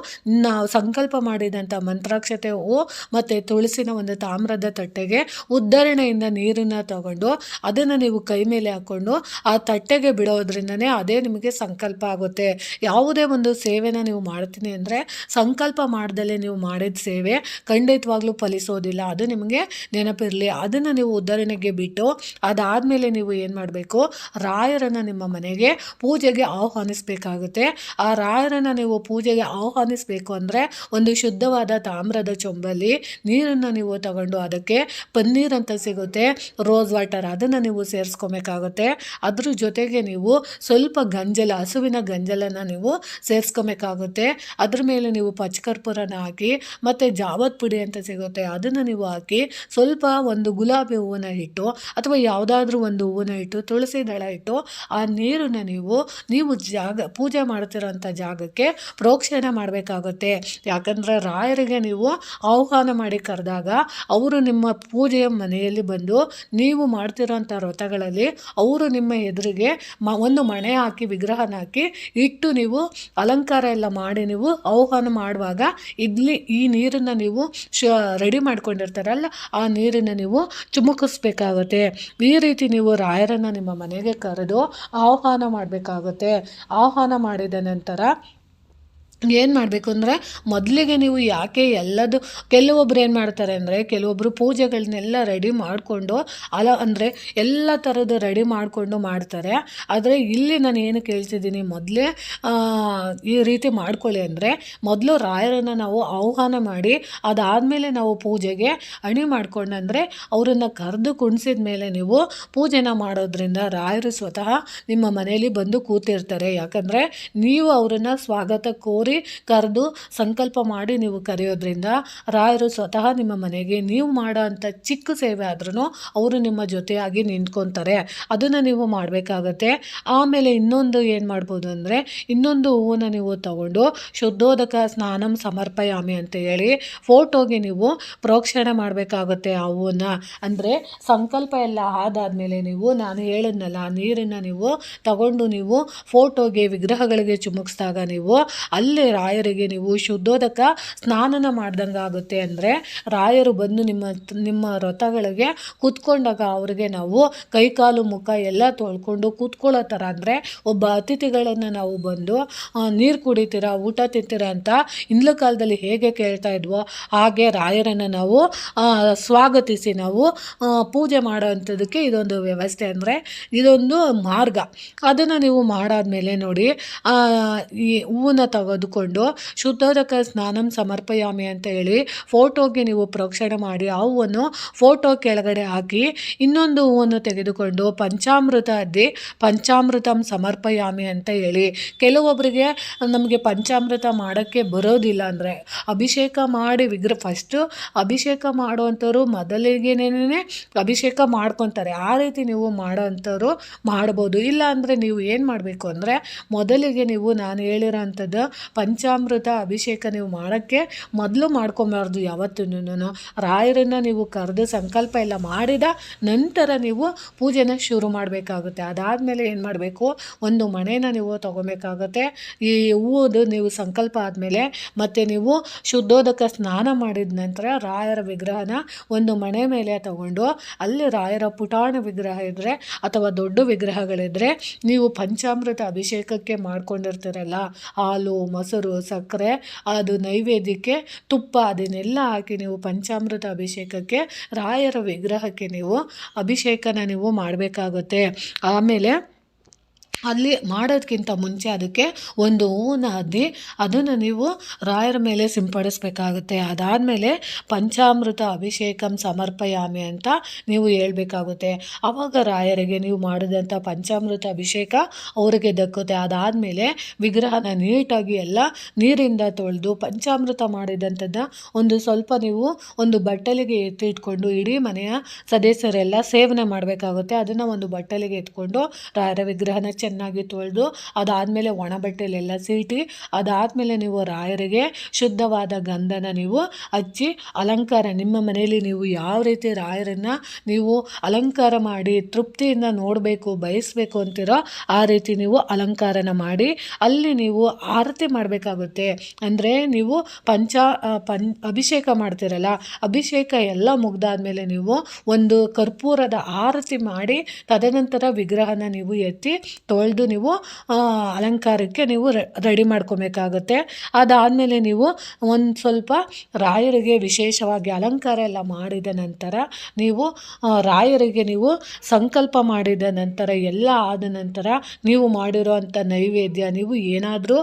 ನಾವು ಸಂಕಲ್ಪ ಮಾಡಿದಂಥ ಮಂತ್ರಾಕ್ಷತೆಯು ಮತ್ತು ತುಳಸಿನ ಒಂದು ತಾಮ್ರದ ತಟ್ಟೆಗೆ ಉದ್ಧರಣೆಯಿಂದ ನೀರನ್ನು ತಗೊಂಡು ಅದನ್ನು ನೀವು ಕೈ ಮೇಲೆ ಹಾಕ್ಕೊಂಡು ಆ ತಟ್ಟೆಗೆ ಬಿಡೋದ್ರಿಂದನೇ ಅದೇ ನಿಮಗೆ ಸಂಕಲ್ಪ ಆಗುತ್ತೆ. ಯಾವುದೇ ಒಂದು ಸೇವೆನ ನೀವು ಮಾಡ್ತೀನಿ ಅಂದರೆ ಸಂಕಲ್ಪ ಮಾಡ್ದಲೇ ನೀವು ಮಾಡಿದ ಸೇವೆ ಖಂಡಿತವಾಗ್ಲೂ ಫಲಿಸೋದಿಲ್ಲ, ಅದು ನಿಮಗೆ ನೆನಪಿರಲಿ. ಅದನ್ನು ನೀವು ಉದ್ಧರಣೆಗೆ ಬಿಟ್ಟು ಅದಾದಮೇಲೆ ನೀವು ಏನು ಮಾಡಬೇಕು, ರಾಯರನ್ನು ನಿಮ್ಮ ಮನೆಗೆ ಪೂಜೆಗೆ ಆಹ್ವಾನಿಸಬೇಕಾಗುತ್ತೆ. ಆ ರಾಯರನ್ನು ನೀವು ಪೂಜೆಗೆ ಆಹ್ವಾನಿಸಬೇಕು ಅಂದರೆ ಒಂದು ಶುದ್ಧವಾದ ತಾಮ್ರದ ಚೊಂಬಲ್ಲಿ ನೀರನ್ನು ನೀವು ತಗೊಂಡು ಅದಕ್ಕೆ ಪನ್ನೀರ್ ಅಂತ ಸಿಗುತ್ತೆ, ರೋಸ್ ವಾಟರ್, ಅದನ್ನು ನೀವು ಸೇರಿಸ್ಕೊಬೇಕಾಗುತ್ತೆ. ಅದ್ರ ಜೊತೆಗೆ ನೀವು ಸ್ವಲ್ಪ ಗಂಜಲ, ಹಸುವಿನ ಗಂಜಲನ್ನು ನೀವು ಸೇರಿಸ್ಕೊಬೇಕಾಗುತ್ತೆ. ಅದ್ರ ಮೇಲೆ ನೀವು ಪಚ್ಚಕರ್ಪೂರನ ಹಾಕಿ ಮತ್ತು ಜಾವತ್ ಪುಡಿ ಅಂತ ಸಿಗುತ್ತೆ ಅದನ್ನು ನೀವು ಹಾಕಿ ಸ್ವಲ್ಪ ಒಂದು ಗುಲಾಬಿ ಹೂವನ್ನ ಇಟ್ಟು ಅಥವಾ ಯಾವುದಾದ್ರೂ ಒಂದು ಹೂವನ್ನ ಇಟ್ಟು ತುಳಸಿ ದಳ ಇಟ್ಟು ಆ ನೀರನ್ನು ನೀವು ಪೂಜೆ ಮಾಡ್ತಿರೋಂಥ ಜಾಗಕ್ಕೆ ಪ್ರೋಕ್ಷಣೆ ಮಾಡಬೇಕಾಗುತ್ತೆ. ಯಾಕಂದರೆ ರಾಯರಿಗೆ ನೀವು ಆಹ್ವಾನ ಮಾಡಿ ಕರೆದಾಗ ಅವರು ನಿಮ್ಮ ಪೂಜೆಯ ಮನೆಯಲ್ಲಿ ಬಂದು ನೀವು ಮಾಡ್ತಿರೋಂಥ ವ್ರತಗಳಲ್ಲಿ ಅವರು ನಿಮ್ಮ ಎದುರಿಗೆ ಒಂದು ಮಣೆ ಹಾಕಿ ವಿಗ್ರಹನ ಹಾಕಿ ಇಟ್ಟು ನೀವು ಅಲಂಕಾರ ಎಲ್ಲ ಮಾಡಿ ನೀವು ಆಹ್ವಾನ ಮಾಡುವಾಗ ಈ ನೀರನ್ನು ನೀವು ರೆಡಿ ಮಾಡ್ಕೊಂಡಿರ್ತಾರಲ್ಲ ಆ ನೀರನ್ನು ನೀವು ಚುಮುಕಿಸ್ಬೇಕಾಗುತ್ತೆ. ಈ ರೀತಿ ನೀವು ರಾಯರನ್ನು ನಿಮ್ಮ ಮನೆಗೆ ಕರೆದು ಆಹ್ವಾನ ಮಾಡಬೇಕಾಗುತ್ತೆ. ಆಹ್ವಾನ ಮಾಡಿದ ನಂತರ ಏನು ಮಾಡಬೇಕು ಅಂದರೆ ಮೊದಲಿಗೆ ನೀವು ಯಾಕೆ ಕೆಲವೊಬ್ರು ಏನು ಮಾಡ್ತಾರೆ ಅಂದರೆ ಕೆಲವೊಬ್ಬರು ಪೂಜೆಗಳನ್ನೆಲ್ಲ ರೆಡಿ ಮಾಡಿಕೊಂಡು ಅಂದರೆ ಎಲ್ಲ ಥರದ್ದು ರೆಡಿ ಮಾಡಿಕೊಂಡು ಮಾಡ್ತಾರೆ. ಆದರೆ ಇಲ್ಲಿ ನಾನು ಏನು ಕೇಳ್ತಿದ್ದೀನಿ, ಮೊದಲೇ ಈ ರೀತಿ ಮಾಡ್ಕೊಳ್ಳಿ ಅಂದರೆ ಮೊದಲು ರಾಯರನ್ನು ನಾವು ಆಹ್ವಾನ ಮಾಡಿ ಅದಾದಮೇಲೆ ನಾವು ಪೂಜೆಗೆ ಅಣಿ ಮಾಡ್ಕೊಂಡಂದರೆ ಅವರನ್ನು ಕರೆದು ಕುಣಿಸಿದ ಮೇಲೆ ನೀವು ಪೂಜೆನ ಮಾಡೋದ್ರಿಂದ ರಾಯರು ಸ್ವತಃ ನಿಮ್ಮ ಮನೆಯಲ್ಲಿ ಬಂದು ಕೂತಿರ್ತಾರೆ. ಯಾಕಂದರೆ ನೀವು ಅವರನ್ನು ಸ್ವಾಗತ ಕೋರಿ ಕರೆದು ಸಂಕಲ್ಪ ಮಾಡಿ ನೀವು ಕರೆಯೋದ್ರಿಂದ ರಾಯರು ಸ್ವತಃ ನಿಮ್ಮ ಮನೆಗೆ ನೀವು ಮಾಡೋ ಅಂಥ ಚಿಕ್ಕ ಸೇವೆ ಆದ್ರೂ ಅವರು ನಿಮ್ಮ ಜೊತೆಯಾಗಿ ನಿಂತ್ಕೊತಾರೆ. ಅದನ್ನು ನೀವು ಮಾಡಬೇಕಾಗತ್ತೆ. ಆಮೇಲೆ ಇನ್ನೊಂದು ಏನು ಮಾಡ್ಬೋದು ಅಂದರೆ ಇನ್ನೊಂದು ಹೂವನ್ನು ನೀವು ತಗೊಂಡು ಶುದ್ಧೋದಕ ಸ್ನಾನಂ ಸಮರ್ಪಯಾಮಿ ಅಂತ ಹೇಳಿ ಫೋಟೋಗೆ ನೀವು ಪ್ರೋಕ್ಷಣೆ ಮಾಡಬೇಕಾಗುತ್ತೆ. ಆ ಹೂವನ್ನು ಅಂದರೆ ಸಂಕಲ್ಪ ಎಲ್ಲ ಆದಾದಮೇಲೆ ನೀವು ನಾನು ಹೇಳಿದ್ನಲ್ಲ ಆ ನೀರನ್ನು ನೀವು ತಗೊಂಡು ನೀವು ಫೋಟೋಗೆ ವಿಗ್ರಹಗಳಿಗೆ ಚುಮುಕಿಸಿದಾಗ ನೀವು ಅಲ್ಲಿ ರಾಯರಿಗೆ ನೀವು ಶುದ್ಧೋದಕ ಸ್ನಾನನ ಮಾಡ್ದಂಗೆ ಆಗುತ್ತೆ. ಅಂದರೆ ರಾಯರು ಬಂದು ನಿಮ್ಮ ವ್ರತಗಳಿಗೆ ಕೂತ್ಕೊಂಡಾಗ ಅವ್ರಿಗೆ ನಾವು ಕೈಕಾಲು ಮುಖ ಎಲ್ಲ ತೊಳ್ಕೊಂಡು ಕೂತ್ಕೊಳ್ಳೋ ಥರ, ಅಂದರೆ ಒಬ್ಬ ಅತಿಥಿಗಳನ್ನು ನಾವು ಬಂದು ನೀರು ಕುಡಿತೀರಾ, ಊಟ ತಿಂತೀರಾ ಅಂತ ಹಿಂದಿನ ಕಾಲದಲ್ಲಿ ಹೇಗೆ ಕೇಳ್ತಾ ಇದ್ವೋ ಹಾಗೆ ರಾಯರನ್ನು ನಾವು ಸ್ವಾಗತಿಸಿ ನಾವು ಪೂಜೆ ಮಾಡೋ ಅಂಥದ್ದಕ್ಕೆ ಇದೊಂದು ವ್ಯವಸ್ಥೆ, ಅಂದರೆ ಇದೊಂದು ಮಾರ್ಗ. ಅದನ್ನು ನೀವು ಮಾಡಾದ್ಮೇಲೆ ನೋಡಿ ಈ ಹೂವನ್ನು ತೆಗೆದುಕೊಂಡು ಶುದ್ಧೋದಕ ಸ್ನಾನಂ ಸಮರ್ಪಯಾಮಿ ಅಂತ ಹೇಳಿ ಫೋಟೋಗೆ ನೀವು ಪ್ರೋಕ್ಷಣೆ ಮಾಡಿ ಆ ಹೂವನ್ನು ಫೋಟೋ ಕೆಳಗಡೆ ಹಾಕಿ ಇನ್ನೊಂದು ಹೂವನ್ನು ತೆಗೆದುಕೊಂಡು ಪಂಚಾಮೃತಂ ಸಮರ್ಪಯಾಮಿ ಅಂತ ಹೇಳಿ. ಕೆಲವೊಬ್ಬರಿಗೆ ನಮಗೆ ಪಂಚಾಮೃತ ಮಾಡೋಕ್ಕೆ ಬರೋದಿಲ್ಲ ಅಂದರೆ ಅಭಿಷೇಕ ಮಾಡಿ ಫಸ್ಟು ಅಭಿಷೇಕ ಮಾಡುವಂಥವ್ರು ಮೊದಲಿಗೆನೇ ಅಭಿಷೇಕ ಮಾಡ್ಕೊತಾರೆ. ಆ ರೀತಿ ನೀವು ಮಾಡೋ ಅಂಥವ್ರು ಮಾಡ್ಬೋದು. ಇಲ್ಲ ಅಂದರೆ ನೀವು ಏನು ಮಾಡಬೇಕು ಅಂದರೆ ಮೊದಲಿಗೆ ನೀವು ನಾನು ಹೇಳಿರೋ ಅಂಥದ್ದು ಪಂಚಾಮೃತ ಅಭಿಷೇಕ ನೀವು ಮಾಡೋಕ್ಕೆ ಮೊದಲು ಮಾಡ್ಕೊಬಾರ್ದು. ಯಾವತ್ತೂ ರಾಯರನ್ನು ನೀವು ಕರೆದು ಸಂಕಲ್ಪ ಎಲ್ಲ ಮಾಡಿದ ನಂತರ ನೀವು ಪೂಜೆನ ಶುರು ಮಾಡಬೇಕಾಗುತ್ತೆ. ಅದಾದಮೇಲೆ ಏನು ಮಾಡಬೇಕು, ಒಂದು ಮಣೆನ ನೀವು ತೊಗೊಬೇಕಾಗುತ್ತೆ. ಈ ಹೂವುದು ನೀವು ಸಂಕಲ್ಪ ಆದಮೇಲೆ ಮತ್ತು ನೀವು ಶುದ್ಧೋದಕ ಸ್ನಾನ ಮಾಡಿದ ನಂತರ ರಾಯರ ವಿಗ್ರಹನ ಒಂದು ಮಣೆ ಮೇಲೆ ತಗೊಂಡು ಅಲ್ಲಿ ರಾಯರ ಪುಟಾಣ ವಿಗ್ರಹ ಇದ್ದರೆ ಅಥವಾ ದೊಡ್ಡ ವಿಗ್ರಹಗಳಿದ್ದರೆ ನೀವು ಪಂಚಾಮೃತ ಅಭಿಷೇಕಕ್ಕೆ ಮಾಡ್ಕೊಂಡಿರ್ತೀರಲ್ಲ, ಹಾಲು, ಮೊಸರು, ಸಕ್ಕರೆ, ಅದು ನೈವೇದ್ಯಕ್ಕೆ ತುಪ್ಪ ಅದನ್ನೆಲ್ಲ ಹಾಕಿ ನೀವು ಪಂಚಾಮೃತ ಅಭಿಷೇಕಕ್ಕೆ ರಾಯರ ವಿಗ್ರಹಕ್ಕೆ ನೀವು ಅಭಿಷೇಕನ ನೀವು ಮಾಡಬೇಕಾಗುತ್ತೆ. ಆಮೇಲೆ ಅಲ್ಲಿ ಮಾಡೋದಕ್ಕಿಂತ ಮುಂಚೆ ಅದಕ್ಕೆ ಒಂದು ಹೂವನ್ನ ಅದ್ದಿ ಅದನ್ನು ನೀವು ರಾಯರ ಮೇಲೆ ಸಿಂಪಡಿಸ್ಬೇಕಾಗುತ್ತೆ. ಅದಾದಮೇಲೆ ಪಂಚಾಮೃತ ಅಭಿಷೇಕಂ ಸಮರ್ಪಯಾಮಿ ಅಂತ ನೀವು ಹೇಳ್ಬೇಕಾಗುತ್ತೆ. ಆವಾಗ ರಾಯರಿಗೆ ನೀವು ಮಾಡಿದಂಥ ಪಂಚಾಮೃತ ಅಭಿಷೇಕ ಅವರಿಗೆ ದಕ್ಕುತ್ತೆ. ಅದಾದಮೇಲೆ ವಿಗ್ರಹನ ನೀಟಾಗಿ ಎಲ್ಲ ನೀರಿಂದ ತೊಳೆದು ಪಂಚಾಮೃತ ಮಾಡಿದಂಥದ್ದು ಒಂದು ಸ್ವಲ್ಪ ನೀವು ಒಂದು ಬಟ್ಟಲಿಗೆ ಎತ್ತಿಟ್ಕೊಂಡು ಇಡೀ ಮನೆಯ ಸದಸ್ಯರೆಲ್ಲ ಸೇವನೆ ಮಾಡಬೇಕಾಗುತ್ತೆ. ಅದನ್ನು ಒಂದು ಬಟ್ಟಲಿಗೆ ಎತ್ಕೊಂಡು ರಾಯರ ವಿಗ್ರಹನ ಚೆನ್ನಾಗಿ ತೊಳೆದು ಅದಾದಮೇಲೆ ಒಣ ಬಟ್ಟೆಲೆಲ್ಲ ಸೀಟಿ ಅದಾದಮೇಲೆ ನೀವು ರಾಯರಿಗೆ ಶುದ್ಧವಾದ ಗಂಧನ ನೀವು ಹಚ್ಚಿ ಅಲಂಕಾರ ನಿಮ್ಮ ಮನೆಯಲ್ಲಿ ನೀವು ಯಾವ ರೀತಿ ರಾಯರನ್ನು ನೀವು ಅಲಂಕಾರ ಮಾಡಿ ತೃಪ್ತಿಯಿಂದ ನೋಡಬೇಕು ಬಯಸಬೇಕು ಅಂತೀರೋ ಆ ರೀತಿ ನೀವು ಅಲಂಕಾರನ ಮಾಡಿ ಅಲ್ಲಿ ನೀವು ಆರತಿ ಮಾಡಬೇಕಾಗುತ್ತೆ. ಅಂದರೆ ನೀವು ಅಭಿಷೇಕ ಮಾಡ್ತೀರಲ್ಲ, ಅಭಿಷೇಕ ಎಲ್ಲ ಮುಗ್ದಾದ್ಮೇಲೆ ನೀವು ಒಂದು ಕರ್ಪೂರದ ಆರತಿ ಮಾಡಿ ತದನಂತರ ವಿಗ್ರಹನ ನೀವು ಎತ್ತಿ ತೊಳೆದು ನೀವು ಅಲಂಕಾರಕ್ಕೆ ನೀವು ರೆಡಿ ಮಾಡ್ಕೊಬೇಕಾಗುತ್ತೆ. ಅದಾದಮೇಲೆ ನೀವು ಒಂದು ಸ್ವಲ್ಪ ರಾಯರಿಗೆ ವಿಶೇಷವಾಗಿ ಅಲಂಕಾರ ಎಲ್ಲ ಮಾಡಿದ ನಂತರ ನೀವು ರಾಯರಿಗೆ ನೀವು ಸಂಕಲ್ಪ ಮಾಡಿದ ನಂತರ ಎಲ್ಲ ಆದ ನಂತರ ನೀವು ಮಾಡಿರೋ ಅಂಥ ನೈವೇದ್ಯ ನೀವು ಏನಾದರೂ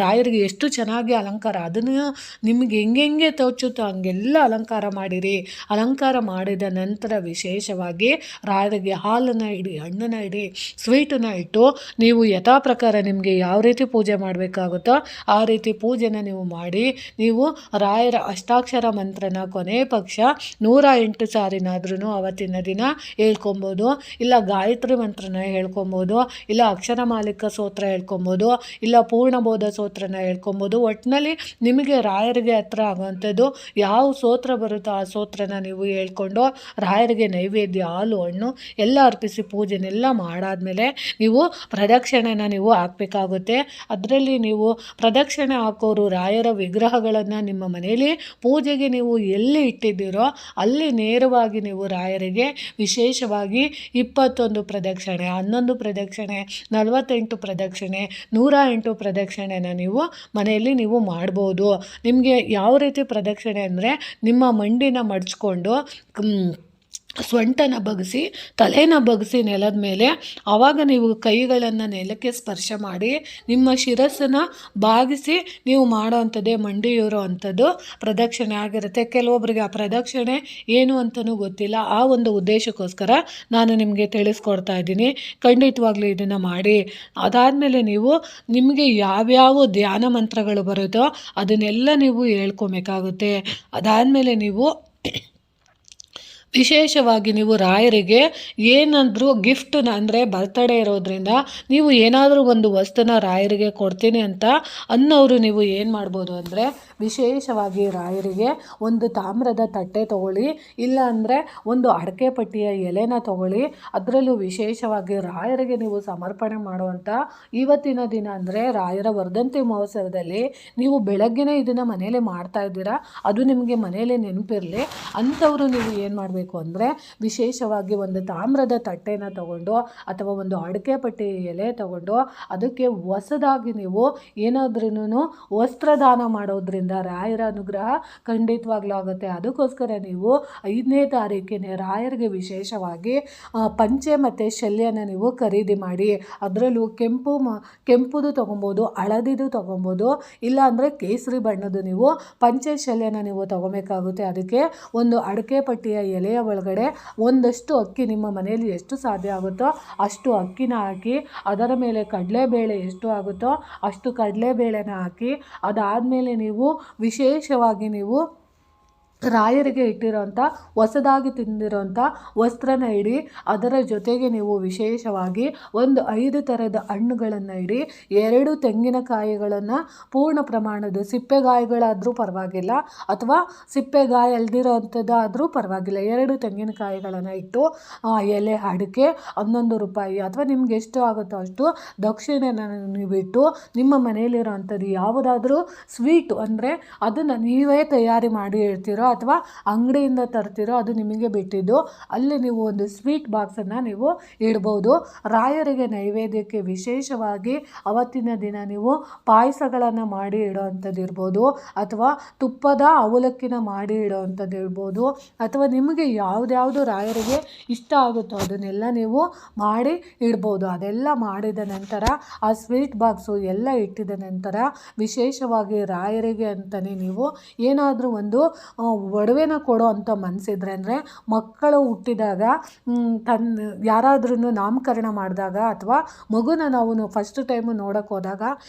ರಾಯರಿಗೆ ಎಷ್ಟು ಚೆನ್ನಾಗಿ ಅಲಂಕಾರ ಅದನ್ನು ನಿಮಗೆ ಹೆಂಗೆ ತೋಚುತ್ತೋ ಹಂಗೆಲ್ಲ ಅಲಂಕಾರ ಮಾಡಿರಿ. ಅಲಂಕಾರ ಮಾಡಿದ ನಂತರ ವಿಶೇಷವಾಗಿ ರಾಯರಿಗೆ ಹಾಲನ್ನು ಇಡಿ, ಹಣ್ಣನ್ನು ಇಡಿ, ಸ್ವೀಟನ್ನು ಇಟ್ಟು ನೀವು ಯಥಾ ಪ್ರಕಾರ ನಿಮಗೆ ಯಾವ ರೀತಿ ಪೂಜೆ ಮಾಡಬೇಕಾಗುತ್ತೋ ಆ ರೀತಿ ಪೂಜೆನ ನೀವು ಮಾಡಿ ನೀವು ರಾಯರ ಅಷ್ಟಾಕ್ಷರ ಮಂತ್ರನ ಕೊನೆ ಪಕ್ಷ 108 ಸಾರಿನಾದ್ರೂ ಅವತ್ತಿನ ದಿನ ಹೇಳ್ಕೊಬೋದು. ಇಲ್ಲ ಗಾಯತ್ರಿ ಮಂತ್ರನ ಹೇಳ್ಕೊಬೋದು, ಇಲ್ಲ ಅಕ್ಷರ ಮಾಲಿಕ ಸ್ತೋತ್ರ ಹೇಳ್ಕೊಬೋದು, ಇಲ್ಲ ಪೂರ್ಣಬೋಧ ಸ್ತೋತ್ರನ ಹೇಳ್ಕೊಬೋದು. ಒಟ್ಟಿನಲ್ಲಿ ನಿಮಗೆ ರಾಯರಿಗೆ ಹತ್ರ ಆಗುವಂಥದ್ದು ಯಾವ ಸ್ತೋತ್ರ ಬರುತ್ತೋ ಆ ಸ್ತೋತ್ರನ ನೀವು ಹೇಳ್ಕೊಂಡು ರಾಯರಿಗೆ ನೈವೇದ್ಯ ಹಾಲು ಹಣ್ಣು ಎಲ್ಲ ಅರ್ಪಿಸಿ ಪೂಜೆನೆಲ್ಲ ಮಾಡಾದ್ಮೇಲೆ ನೀವು ಪ್ರದಕ್ಷಿಣೆನ ನೀವು ಹಾಕಬೇಕಾಗುತ್ತೆ. ಅದರಲ್ಲಿ ನೀವು ಪ್ರದಕ್ಷಿಣೆ ಹಾಕೋರು ರಾಯರ ವಿಗ್ರಹಗಳನ್ನು ನಿಮ್ಮ ಮನೆಯಲ್ಲಿ ಪೂಜೆಗೆ ನೀವು ಎಲ್ಲಿ ಇಟ್ಟಿದ್ದೀರೋ ಅಲ್ಲಿ ನೇರವಾಗಿ ನೀವು ರಾಯರಿಗೆ ವಿಶೇಷವಾಗಿ 21 ಪ್ರದಕ್ಷಿಣೆ, 11 ಪ್ರದಕ್ಷಿಣೆ, 48 ಪ್ರದಕ್ಷಿಣೆ, 108 ಪ್ರದಕ್ಷಿಣೆನ ನೀವು ಮನೆಯಲ್ಲಿ ನೀವು ಮಾಡ್ಬೋದು. ನಿಮಗೆ ಯಾವ ರೀತಿ ಪ್ರದಕ್ಷಿಣೆ ಅಂದರೆ ನಿಮ್ಮ ಮಂಡಿನ ಮಡಚ್ಕೊಂಡು ಸೊಂಟನ ಬಗ್ಗಿಸಿ ತಲೆನ ಬಗ್ಗಿಸಿ ನೆಲದ ಮೇಲೆ ಆವಾಗ ನೀವು ಕೈಗಳನ್ನು ನೆಲಕ್ಕೆ ಸ್ಪರ್ಶ ಮಾಡಿ ನಿಮ್ಮ ಶಿರಸ್ಸನ್ನು ಬಾಗಿಸಿ ನೀವು ಮಾಡೋ ಅಂಥದ್ದೇ ಮಂಡಿಯೂರೋ ಅಂಥದ್ದು ಪ್ರದಕ್ಷಿಣೆ ಆಗಿರುತ್ತೆ. ಕೆಲವೊಬ್ಬರಿಗೆ ಆ ಪ್ರದಕ್ಷಿಣೆ ಏನು ಅಂತಲೂ ಗೊತ್ತಿಲ್ಲ. ಆ ಒಂದು ಉದ್ದೇಶಕ್ಕೋಸ್ಕರ ನಾನು ನಿಮಗೆ ತಿಳಿಸ್ಕೊಡ್ತಾ ಇದ್ದೀನಿ. ಖಂಡಿತವಾಗ್ಲೂ ಇದನ್ನು ಮಾಡಿ. ಅದಾದಮೇಲೆ ನೀವು ನಿಮಗೆ ಯಾವ್ಯಾವ ಧ್ಯಾನ ಮಂತ್ರಗಳು ಬರುತ್ತೋ ಅದನ್ನೆಲ್ಲ ನೀವು ಹೇಳ್ಕೊಬೇಕಾಗುತ್ತೆ. ಅದಾದಮೇಲೆ ನೀವು ವಿಶೇಷವಾಗಿ ನೀವು ರಾಯರಿಗೆ ಏನಾದರೂ ಗಿಫ್ಟನ್ನ ಅಂದರೆ ಬರ್ತಡೇ ಇರೋದ್ರಿಂದ ನೀವು ಏನಾದರೂ ಒಂದು ವಸ್ತುನ ರಾಯರಿಗೆ ಕೊಡ್ತೀನಿ ಅಂತ ಅನ್ನೋರು ನೀವು ಏನು ಮಾಡ್ಬೋದು ಅಂದರೆ ವಿಶೇಷವಾಗಿ ರಾಯರಿಗೆ ಒಂದು ತಾಮ್ರದ ತಟ್ಟೆ ತೊಗೊಳ್ಳಿ, ಇಲ್ಲ ಅಂದರೆ ಒಂದು ಅಡಕೆ ಪಟ್ಟಿಯ ಎಲೆನ ತೊಗೊಳ್ಳಿ. ಅದರಲ್ಲೂ ವಿಶೇಷವಾಗಿ ರಾಯರಿಗೆ ನೀವು ಸಮರ್ಪಣೆ ಮಾಡುವಂಥ ಇವತ್ತಿನ ದಿನ ಅಂದರೆ ರಾಯರ ವರ್ಧಂತಿ ಮಹೋತ್ಸವದಲ್ಲಿ ನೀವು ಬೆಳಗ್ಗೆನೇ ಇದನ್ನು ಮನೇಲಿ ಮಾಡ್ತಾ ಇದ್ದೀರಾ, ಅದು ನಿಮಗೆ ಮನೇಲಿ ನೆನಪಿರಲಿ. ಅಂಥವರು ನೀವು ಏನು ಮಾಡಬೇಕು ಅಂದರೆ ವಿಶೇಷವಾಗಿ ಒಂದು ತಾಮ್ರದ ತಟ್ಟೆನ ತಗೊಂಡು ಅಥವಾ ಒಂದು ಅಡಕೆ ಪಟ್ಟಿ ಎಲೆ ತಗೊಂಡು ಅದಕ್ಕೆ ಹೊಸದಾಗಿ ನೀವು ಏನಾದ್ರೂ ವಸ್ತ್ರದಾನ ಮಾಡೋದ್ರಿಂದ ರಾಯರ ಅನುಗ್ರಹ ಖಂಡಿತವಾಗ್ಲೂ ಆಗುತ್ತೆ. ಅದಕ್ಕೋಸ್ಕರ ನೀವು 5ನೇ ತಾರೀಕಿನ ರಾಯರಿಗೆ ವಿಶೇಷವಾಗಿ ಪಂಚೆ ಮತ್ತು ಶಲ್ಯನ ನೀವು ಖರೀದಿ ಮಾಡಿ. ಅದರಲ್ಲೂ ಕೆಂಪುದು ತೊಗೊಬೋದು, ಹಳದಿದು ತೊಗೊಬೋದು, ಇಲ್ಲ ಅಂದರೆ ಕೇಸರಿ ಬಣ್ಣದ್ದು ನೀವು ಪಂಚೆ ಶಲ್ಯನ ನೀವು ತೊಗೊಬೇಕಾಗುತ್ತೆ. ಅದಕ್ಕೆ ಒಂದು ಅಡಕೆ ಪಟ್ಟಿಯ ಎಲೆಯ ಒಳಗಡೆ ಒಂದಷ್ಟು ಅಕ್ಕಿ ನಿಮ್ಮ ಮನೆಯಲ್ಲಿ ಎಷ್ಟು ಸಾಧ್ಯ ಆಗುತ್ತೋ ಅಷ್ಟು ಅಕ್ಕಿನ ಹಾಕಿ ಅದರ ಮೇಲೆ ಕಡಲೆಬೇಳೆ ಎಷ್ಟು ಆಗುತ್ತೋ ಅಷ್ಟು ಕಡಲೆಬೇಳೆನ ಹಾಕಿ ಅದಾದಮೇಲೆ ನೀವು ವಿಶೇಷವಾಗಿ ನೀವು ರಾಯರಿಗೆ ಇಟ್ಟಿರೋಂಥ ಹೊಸದಾಗಿ ತಿಂದಿರೋಂಥ ವಸ್ತ್ರನ ಇಡಿ. ಅದರ ಜೊತೆಗೆ ನೀವು ವಿಶೇಷವಾಗಿ ಒಂದು 5 ಥರದ ಹಣ್ಣುಗಳನ್ನು ಇಡಿ. 2 ತೆಂಗಿನಕಾಯಿಗಳನ್ನು ಪೂರ್ಣ ಪ್ರಮಾಣದ ಸಿಪ್ಪೆಗಾಯಿಗಳಾದರೂ ಪರವಾಗಿಲ್ಲ, ಅಥವಾ ಸಿಪ್ಪೆಗಾಯಿ ಅಲ್ದಿರೋ ಅಂಥದ್ದಾದರೂ ಪರವಾಗಿಲ್ಲ, 2 ತೆಂಗಿನಕಾಯಿಗಳನ್ನು ಇಟ್ಟು ಎಲೆ ಅಡಿಕೆ 11 ರೂಪಾಯಿ ಅಥವಾ ನಿಮ್ಗೆ ಎಷ್ಟು ಆಗುತ್ತೋ ಅಷ್ಟು ದಕ್ಷಿಣೆನ ನೀವಿಟ್ಟು ನಿಮ್ಮ ಮನೆಯಲ್ಲಿರೋ ಅಂಥದ್ದು ಯಾವುದಾದ್ರೂ ಸ್ವೀಟು ಅಂದರೆ ಅದನ್ನು ನೀವೇ ತಯಾರಿ ಮಾಡಿ ಇಡ್ತೀರೋ ಅಥವಾ ಅಂಗಡಿಯಿಂದ ತರ್ತಿರೋ ಅದು ನಿಮಗೆ ಬಿಟ್ಟಿದ್ದು, ಅಲ್ಲಿ ನೀವು ಒಂದು ಸ್ವೀಟ್ ಬಾಕ್ಸನ್ನು ನೀವು ಇಡ್ಬೋದು. ರಾಯರಿಗೆ ನೈವೇದ್ಯಕ್ಕೆ ವಿಶೇಷವಾಗಿ ಅವತ್ತಿನ ದಿನ ನೀವು ಪಾಯಸಗಳನ್ನು ಮಾಡಿ ಇಡೋವಂಥದ್ದು ಇರ್ಬೋದು, ಅಥವಾ ತುಪ್ಪದ ಅವಲಕ್ಕಿನ ಮಾಡಿ ಇಡೋವಂಥದ್ದು ಇರ್ಬೋದು, ಅಥವಾ ನಿಮಗೆ ಯಾವುದ್ಯಾವುದು ರಾಯರಿಗೆ ಇಷ್ಟ ಆಗುತ್ತೋ ಅದನ್ನೆಲ್ಲ ನೀವು ಮಾಡಿ ಇಡ್ಬೋದು. ಅದೆಲ್ಲ ಮಾಡಿದ ನಂತರ ಆ ಸ್ವೀಟ್ ಬಾಕ್ಸು ಎಲ್ಲ ಇಟ್ಟಿದ ನಂತರ ವಿಶೇಷವಾಗಿ ರಾಯರಿಗೆ ಅಂತಲೇ ನೀವು ಏನಾದರೂ ಒಂದು ಒಡವೆನ ಕೊಡೋ ಅಂಥ ಮನಸ್ಸಿದ್ರೆ, ಅಂದರೆ ಮಕ್ಕಳು ಹುಟ್ಟಿದಾಗ ಯಾರಾದ್ರೂ ನಾಮಕರಣ ಮಾಡಿದಾಗ ಅಥವಾ ಮಗುನ ನಾವು ಫಸ್ಟ್ ಟೈಮು ನೋಡೋಕ್ಕೆ ಹೋದಾಗ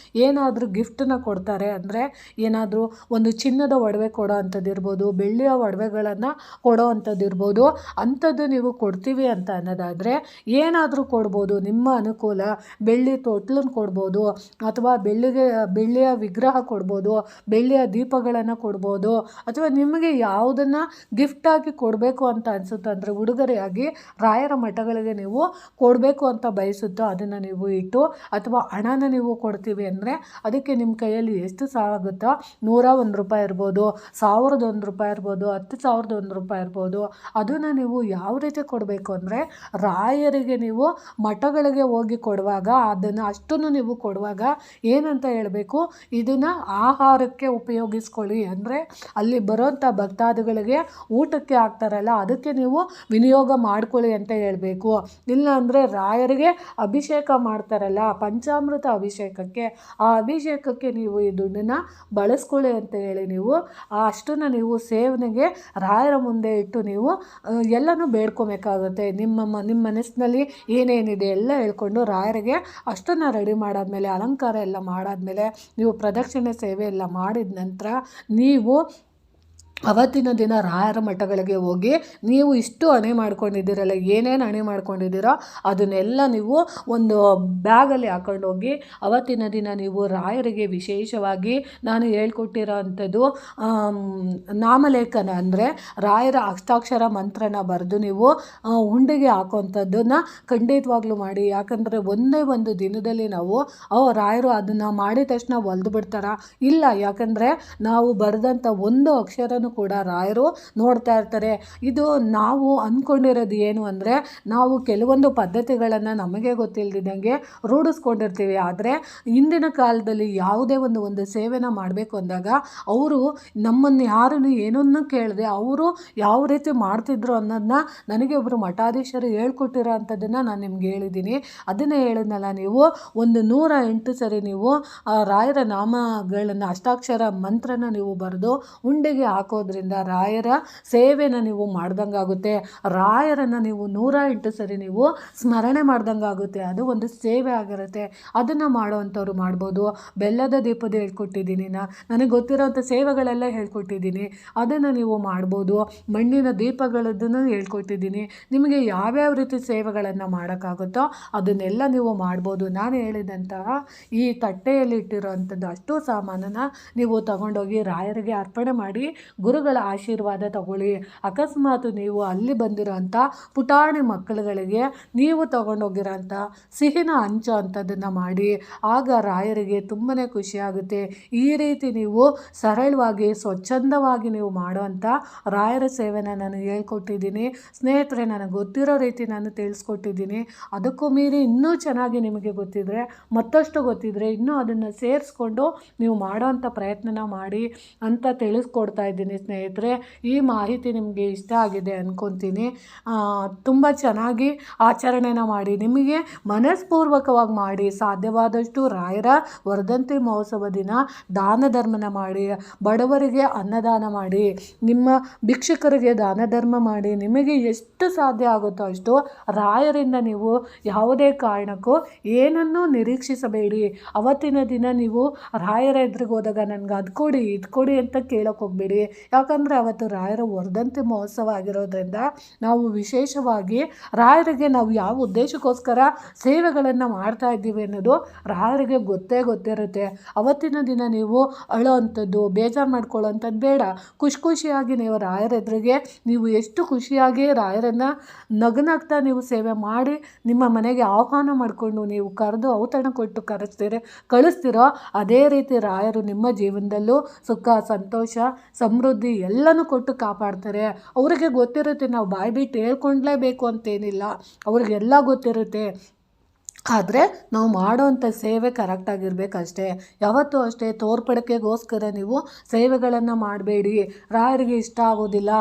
ಏನಾದರೂ ಗಿಫ್ಟನ್ನ ಕೊಡ್ತಾರೆ, ಅಂದರೆ ಏನಾದರೂ ಒಂದು ಚಿನ್ನದ ಒಡವೆ ಕೊಡೋ ಅಂಥದ್ದು ಇರ್ಬೋದು, ಬೆಳ್ಳಿಯ ಒಡವೆಗಳನ್ನು ಕೊಡೋ ಅಂಥದ್ದು ಇರ್ಬೋದು. ಅಂಥದ್ದು ನೀವು ಕೊಡ್ತೀವಿ ಅಂತ ಅನ್ನೋದಾದರೆ ಏನಾದರೂ ಕೊಡ್ಬೋದು. ನಿಮ್ಮ ಅನುಕೂಲ, ಬೆಳ್ಳಿ ತೊಟ್ಲನ್ನು ಕೊಡ್ಬೋದು, ಅಥವಾ ಬೆಳ್ಳಿಯ ವಿಗ್ರಹ ಕೊಡ್ಬೋದು, ಬೆಳ್ಳಿಯ ದೀಪಗಳನ್ನು ಕೊಡ್ಬೋದು, ಅಥವಾ ನಿಮಗೆ ಯಾವುದನ್ನು ಗಿಫ್ಟಾಗಿ ಕೊಡಬೇಕು ಅಂತ ಅನಿಸುತ್ತೋ, ಅಂದರೆ ಉಡುಗೊರೆಯಾಗಿ ರಾಯರ ಮಠಗಳಿಗೆ ನೀವು ಕೊಡಬೇಕು ಅಂತ ಬಯಸುತ್ತೋ ಅದನ್ನು ನೀವು ಇಟ್ಟು, ಅಥವಾ ಹಣನ ನೀವು ಕೊಡ್ತೀವಿ ಅಂದರೆ ಅದಕ್ಕೆ ನಿಮ್ಮ ಕೈಯಲ್ಲಿ ಎಷ್ಟು ಆಗುತ್ತೋ 101 ರೂಪಾಯಿ ಇರ್ಬೋದು, 1001 ರೂಪಾಯಿ ಇರ್ಬೋದು, 10,001 ರೂಪಾಯಿ ಇರ್ಬೋದು, ಅದನ್ನು ನೀವು ಯಾವ ರೀತಿ ಕೊಡಬೇಕು ಅಂದರೆ ರಾಯರಿಗೆ ನೀವು ಮಠಗಳಿಗೆ ಹೋಗಿ ಕೊಡುವಾಗ ಅದನ್ನು ಅಷ್ಟನ್ನು ನೀವು ಕೊಡುವಾಗ ಏನಂತ ಹೇಳಬೇಕು, ಇದನ್ನು ಆಹಾರಕ್ಕೆ ಉಪಯೋಗಿಸ್ಕೊಳ್ಳಿ, ಅಂದರೆ ಅಲ್ಲಿ ಬರೋಂಥ ಭಕ್ತಾದಿಗಳಿಗೆ ಊಟಕ್ಕೆ ಹಾಕ್ತಾರಲ್ಲ ಅದಕ್ಕೆ ನೀವು ವಿನಿಯೋಗ ಮಾಡ್ಕೊಳ್ಳಿ ಅಂತ ಹೇಳಬೇಕು. ಇಲ್ಲ ಅಂದರೆ ರಾಯರಿಗೆ ಅಭಿಷೇಕ ಮಾಡ್ತಾರಲ್ಲ ಪಂಚಾಮೃತ ಅಭಿಷೇಕಕ್ಕೆ, ಆ ಅಭಿಷೇಕಕ್ಕೆ ನೀವು ಈ ದುಡ್ಡನ್ನು ಬಳಸ್ಕೊಳ್ಳಿ ಅಂತ ಹೇಳಿ ನೀವು ಅಷ್ಟನ್ನು ನೀವು ಸೇವನೆಗೆ ರಾಯರ ಮುಂದೆ ಇಟ್ಟು ನೀವು ಎಲ್ಲನೂ ಬೇಡ್ಕೊಬೇಕಾಗುತ್ತೆ. ನಿಮ್ಮ ಮನಸ್ಸಿನಲ್ಲಿ ಏನೇನಿದೆ ಎಲ್ಲ ಹೇಳ್ಕೊಂಡು ರಾಯರಿಗೆ ಅಷ್ಟನ್ನು ರೆಡಿ ಮಾಡಾದ್ಮೇಲೆ, ಅಲಂಕಾರ ಎಲ್ಲ ಮಾಡಾದ್ಮೇಲೆ, ನೀವು ಪ್ರದಕ್ಷಿಣೆ ಸೇವೆ ಎಲ್ಲ ಮಾಡಿದ ನಂತರ ನೀವು ಅವತ್ತಿನ ದಿನ ರಾಯರ ಮಠಗಳಿಗೆ ಹೋಗಿ ನೀವು ಇಷ್ಟು ಹಣೆ ಮಾಡ್ಕೊಂಡಿದ್ದೀರಲ್ಲ, ಏನೇನು ಹಣೆ ಮಾಡ್ಕೊಂಡಿದ್ದೀರೋ ಅದನ್ನೆಲ್ಲ ನೀವು ಒಂದು ಬ್ಯಾಗಲ್ಲಿ ಹಾಕೊಂಡು ಹೋಗಿ ಅವತ್ತಿನ ದಿನ ನೀವು ರಾಯರಿಗೆ ವಿಶೇಷವಾಗಿ ನಾನು ಹೇಳ್ಕೊಟ್ಟಿರೋ ಅಂಥದ್ದು ನಾಮಲೇಖನ, ಅಂದರೆ ರಾಯರ ಹಸ್ತಾಕ್ಷರ ಮಂತ್ರನ ಬರೆದು ನೀವು ಹುಂಡಿಗೆ ಹಾಕೋವಂಥದ್ದನ್ನು ಖಂಡಿತವಾಗ್ಲೂ ಮಾಡಿ. ಯಾಕಂದರೆ ಒಂದೇ ಒಂದು ದಿನದಲ್ಲಿ ನಾವು ರಾಯರು ಅದನ್ನು ಮಾಡಿದ ತಕ್ಷಣ ಹೊಲ್ದು ಬಿಡ್ತಾರ? ಇಲ್ಲ, ಯಾಕಂದರೆ ನಾವು ಬರೆದಂಥ ಒಂದು ಅಕ್ಷರನೂ ಕೂಡ ರಾಯರು ನೋಡ್ತಾ ಇರ್ತಾರೆ. ಇದು ನಾವು ಅಂದ್ಕೊಂಡಿರೋದು ಏನು ಅಂದರೆ, ನಾವು ಕೆಲವೊಂದು ಪದ್ಧತಿಗಳನ್ನು ನಮಗೆ ಗೊತ್ತಿಲ್ಲದಿದ್ದಂಗೆ ರೂಢಿಸ್ಕೊಂಡಿರ್ತೀವಿ. ಆದರೆ ಇಂದಿನ ಕಾಲದಲ್ಲಿ ಯಾವುದೇ ಒಂದು ಸೇವೆನ ಮಾಡಬೇಕು ಅಂದಾಗ ಅವರು ನಮ್ಮನ್ನು ಯಾರನ್ನು ಏನನ್ನು ಕೇಳದೆ ಅವರು ಯಾವ ರೀತಿ ಮಾಡ್ತಿದ್ರು ಅನ್ನೋದನ್ನ ನನಗೆ ಒಬ್ಬರು ಮಠಾಧೀಶರು ಹೇಳ್ಕೊಟ್ಟಿರೋ ಅಂಥದ್ದನ್ನು ನಾನು ನಿಮ್ಗೆ ಹೇಳಿದ್ದೀನಿ. ಅದನ್ನೇ ಹೇಳಿದ್ನಲ್ಲ, ನೀವು ಒಂದು 108 ಸರಿ ನೀವು ರಾಯರ ನಾಮಗಳನ್ನು ಅಷ್ಟಾಕ್ಷರ ಮಂತ್ರನ ನೀವು ಬರೆದು ಉಂಡೆಗೆ ಹಾಕೋದ್ರಿಂದ ರಾಯರ ಸೇವೆನ ನೀವು ಮಾಡ್ದಂಗಾಗುತ್ತೆ. ರಾಯರನ್ನು ನೀವು 108 ಸರಿ ನೀವು ಸ್ಮರಣೆ ಮಾಡ್ದಂಗಾಗುತ್ತೆ. ಅದು ಒಂದು ಸೇವೆ ಆಗಿರುತ್ತೆ. ಅದನ್ನು ಮಾಡೋವಂಥವ್ರು ಮಾಡ್ಬೋದು. ಬೆಲ್ಲದ ದೀಪದ ಹೇಳ್ಕೊಟ್ಟಿದ್ದೀನಿ, ನನಗೆ ಗೊತ್ತಿರೋಂಥ ಸೇವೆಗಳೆಲ್ಲ ಹೇಳ್ಕೊಟ್ಟಿದ್ದೀನಿ, ಅದನ್ನು ನೀವು ಮಾಡ್ಬೋದು. ಮಣ್ಣಿನ ದೀಪಗಳದ್ದನ್ನು ಹೇಳ್ಕೊಟ್ಟಿದ್ದೀನಿ. ನಿಮಗೆ ಯಾವ್ಯಾವ ರೀತಿ ಸೇವೆಗಳನ್ನು ಮಾಡೋಕ್ಕಾಗುತ್ತೋ ಅದನ್ನೆಲ್ಲ ನೀವು ಮಾಡ್ಬೋದು. ನಾನು ಹೇಳಿದಂತಹ ಈ ತಟ್ಟೆಯಲ್ಲಿ ಇಟ್ಟಿರೋ ಅಂಥದ್ದು ಅಷ್ಟು ಸಾಮಾನನ್ನು ನೀವು ತಗೊಂಡೋಗಿ ರಾಯರಿಗೆ ಅರ್ಪಣೆ ಮಾಡಿ ಗುರುಗಳ ಆಶೀರ್ವಾದ ತಗೊಳ್ಳಿ. ಅಕಸ್ಮಾತ್ ನೀವು ಅಲ್ಲಿ ಬಂದಿರೋಂಥ ಪುಟಾಣಿ ಮಕ್ಕಳುಗಳಿಗೆ ನೀವು ತಗೊಂಡೋಗಿರೋಂಥ ಸಿಹಿನ ಹಂಚೋ ಅಂಥದ್ದನ್ನು ಮಾಡಿ. ಆಗ ರಾಯರಿಗೆ ತುಂಬಾ ಖುಷಿಯಾಗುತ್ತೆ. ಈ ರೀತಿ ನೀವು ಸರಳವಾಗಿ ಸ್ವಚ್ಛಂದವಾಗಿ ನೀವು ಮಾಡುವಂಥ ರಾಯರ ಸೇವೆನ ನಾನು ಹೇಳ್ಕೊಟ್ಟಿದ್ದೀನಿ ಸ್ನೇಹಿತರೆ. ನನಗೆ ಗೊತ್ತಿರೋ ರೀತಿ ನಾನು ತಿಳಿಸ್ಕೊಟ್ಟಿದ್ದೀನಿ. ಅದಕ್ಕೂ ಮೀರಿ ಇನ್ನೂ ಚೆನ್ನಾಗಿ ನಿಮಗೆ ಗೊತ್ತಿದ್ದರೆ, ಮತ್ತಷ್ಟು ಗೊತ್ತಿದ್ದರೆ ಇನ್ನೂ ಅದನ್ನು ಸೇರಿಸ್ಕೊಂಡು ನೀವು ಮಾಡೋವಂಥ ಪ್ರಯತ್ನನ ಮಾಡಿ ಅಂತ ತಿಳಿಸ್ಕೊಡ್ತಾ ಇದ್ದೀನಿ ಸ್ನೇಹಿತರೆ. ಈ ಮಾಹಿತಿ ನಿಮಗೆ ಇಷ್ಟ ಆಗಿದೆ ಅಂದ್ಕೊತೀನಿ. ತುಂಬ ಚೆನ್ನಾಗಿ ಆಚರಣೆನ ಮಾಡಿ, ನಿಮಗೆ ಮನಸ್ಪೂರ್ವಕವಾಗಿ ಮಾಡಿ. ಸಾಧ್ಯವಾದಷ್ಟು ರಾಯರ ವರ್ಧಂತಿ ಮಹೋತ್ಸವ ದಿನ ದಾನ ಧರ್ಮನ ಮಾಡಿ, ಬಡವರಿಗೆ ಅನ್ನದಾನ ಮಾಡಿ, ನಿಮ್ಮ ಭಿಕ್ಷುಕರಿಗೆ ದಾನ ಧರ್ಮ ಮಾಡಿ. ನಿಮಗೆ ಎಷ್ಟು ಸಾಧ್ಯ ಆಗುತ್ತೋ ಅಷ್ಟು ರಾಯರಿಂದ ನೀವು ಯಾವುದೇ ಕಾರಣಕ್ಕೂ ಏನನ್ನೂ ನಿರೀಕ್ಷಿಸಬೇಡಿ. ಅವತ್ತಿನ ದಿನ ನೀವು ರಾಯರ ಎದುರಿಗೆ ಹೋದಾಗ ನನಗೆ ಅದು ಕೊಡಿ ಇದು ಕೊಡಿ ಅಂತ ಕೇಳೋಕೆ ಹೋಗಬೇಡಿ. ಯಾಕಂದರೆ ಅವತ್ತು ರಾಯರ ವರ್ಧಂತಿ ಮಹೋತ್ಸವ ಆಗಿರೋದ್ರಿಂದ ನಾವು ವಿಶೇಷವಾಗಿ ರಾಯರಿಗೆ ನಾವು ಯಾವ ಉದ್ದೇಶಕ್ಕೋಸ್ಕರ ಸೇವೆಗಳನ್ನು ಮಾಡ್ತಾ ಇದ್ದೀವಿ ಅನ್ನೋದು ರಾಯರಿಗೆ ಗೊತ್ತಿರುತ್ತೆ. ಅವತ್ತಿನ ದಿನ ನೀವು ಅಳೋ ಅಂಥದ್ದು, ಬೇಜಾರು ಮಾಡ್ಕೊಳ್ಳೋಂಥದ್ದು ಬೇಡ. ಖುಷಿಯಾಗಿ ನೀವು ರಾಯರ ಎದುರಿಗೆ ನೀವು ಎಷ್ಟು ಖುಷಿಯಾಗಿ ರಾಯರನ್ನು ನಗನಗ್ತಾ ನೀವು ಸೇವೆ ಮಾಡಿ ನಿಮ್ಮ ಮನೆಗೆ ಆಹ್ವಾನ ಮಾಡಿಕೊಂಡು ನೀವು ಕರೆದು ಔತಣ ಕೊಟ್ಟು ಕಳಿಸ್ತಿರೋ ಅದೇ ರೀತಿ ರಾಯರು ನಿಮ್ಮ ಜೀವನದಲ್ಲೂ ಸುಖ, ಸಂತೋಷ, ಸಮೃದ್ಧಿ ಎಲ್ಲನೂ ಕೊಟ್ಟು ಕಾಪಾಡ್ತಾರೆ. ಅವರಿಗೆ ಗೊತ್ತಿರುತ್ತೆ, ನಾವು ಬಾಯಿ ಬಿಟ್ಟು ಹೇಳ್ಕೊಂಡ್ಲೇಬೇಕು ಅಂತೇನಿಲ್ಲ, ಅವ್ರಿಗೆಲ್ಲ ಗೊತ್ತಿರುತ್ತೆ. ಆದರೆ ನಾವು ಮಾಡೋವಂಥ ಸೇವೆ ಕರೆಕ್ಟಾಗಿರ್ಬೇಕಷ್ಟೇ. ಯಾವತ್ತೂ ಅಷ್ಟೇ ತೋರ್ಪಡಿಕೆಗೋಸ್ಕರ ನೀವು ಸೇವೆಗಳನ್ನು ಮಾಡಬೇಡಿ. ರಾಯರಿಗೆ ಇಷ್ಟ ಆಗೋದಿಲ್ಲ.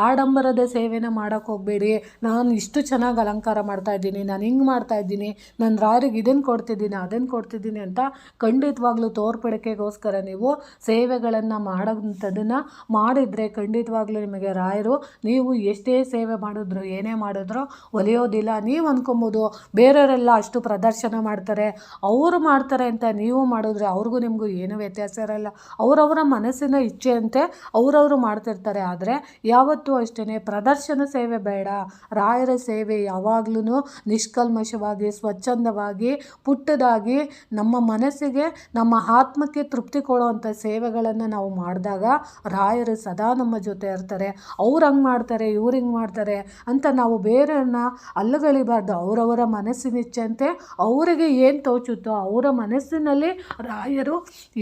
ಆಡಂಬರದ ಸೇವೆನ ಮಾಡೋಕ್ಕೆ ಹೋಗಬೇಡಿ. ನಾನು ಇಷ್ಟು ಚೆನ್ನಾಗಿ ಅಲಂಕಾರ ಮಾಡ್ತಾಯಿದ್ದೀನಿ, ನಾನು ಹಿಂಗೆ ಮಾಡ್ತಾಯಿದ್ದೀನಿ, ನಾನು ರಾಯರಿಗೆ ಇದನ್ನು ಕೊಡ್ತಿದ್ದೀನಿ, ಅದನ್ನು ಕೊಡ್ತಿದ್ದೀನಿ ಅಂತ ಖಂಡಿತವಾಗ್ಲೂ ತೋರ್ಪಡಿಕೆಗೋಸ್ಕರ ನೀವು ಸೇವೆಗಳನ್ನು ಮಾಡೋಂಥದ್ದನ್ನು ಮಾಡಿದರೆ ಖಂಡಿತವಾಗ್ಲೂ ನಿಮಗೆ ರಾಯರು ನೀವು ಎಷ್ಟೇ ಸೇವೆ ಮಾಡಿದ್ರು ಏನೇ ಮಾಡಿದ್ರು ಒಲಿಯೋದಿಲ್ಲ. ನೀವು ಅಂದ್ಕೊಬೋದು ಬೇರೆಯವರೆಲ್ಲ ಅಷ್ಟು ಪ್ರದರ್ಶನ ಮಾಡ್ತಾರೆ, ಅವರು ಮಾಡ್ತಾರೆ ಅಂತ ನೀವು ಮಾಡಿದ್ರೆ ಅವ್ರಿಗೂ ನಿಮಗೂ ಏನೂ ವ್ಯತ್ಯಾಸ ಇರಲ್ಲ. ಅವರವರ ಮನಸ್ಸಿನ ಇಚ್ಛೆಯಂತೆ ಅವರವರು ಮಾಡ್ತಿರ್ತಾರೆ. ಆದರೆ ಯಾವತ್ತೂ ಅಷ್ಟೇ ಪ್ರದರ್ಶನ ಸೇವೆ ಬೇಡ. ರಾಯರ ಸೇವೆ ಯಾವಾಗ್ಲೂ ನಿಷ್ಕಲ್ಮಶವಾಗಿ, ಸ್ವಚ್ಛಂದವಾಗಿ, ಪುಟ್ಟದಾಗಿ, ನಮ್ಮ ಮನಸ್ಸಿಗೆ, ನಮ್ಮ ಆತ್ಮಕ್ಕೆ ತೃಪ್ತಿ ಕೊಡುವಂಥ ಸೇವೆಗಳನ್ನು ನಾವು ಮಾಡಿದಾಗ ರಾಯರು ಸದಾ ನಮ್ಮ ಜೊತೆ ಇರ್ತಾರೆ. ಅವ್ರು ಹಂಗೆ ಮಾಡ್ತಾರೆ, ಇವ್ರು ಹಿಂಗೆ ಮಾಡ್ತಾರೆ ಅಂತ ನಾವು ಬೇರೆಯವ್ರನ್ನ ಅಲ್ಲಗಳಿಬಾರ್ದು. ಅವರವರ ಮನಸ್ಸಿನ ಇಚ್ಛೆಯಂತೆ ಅವರಿಗೆ ಏನು ತೋಚುತ್ತೋ ಅವರ ಮನಸ್ಸಿನಲ್ಲಿ ರಾಯರು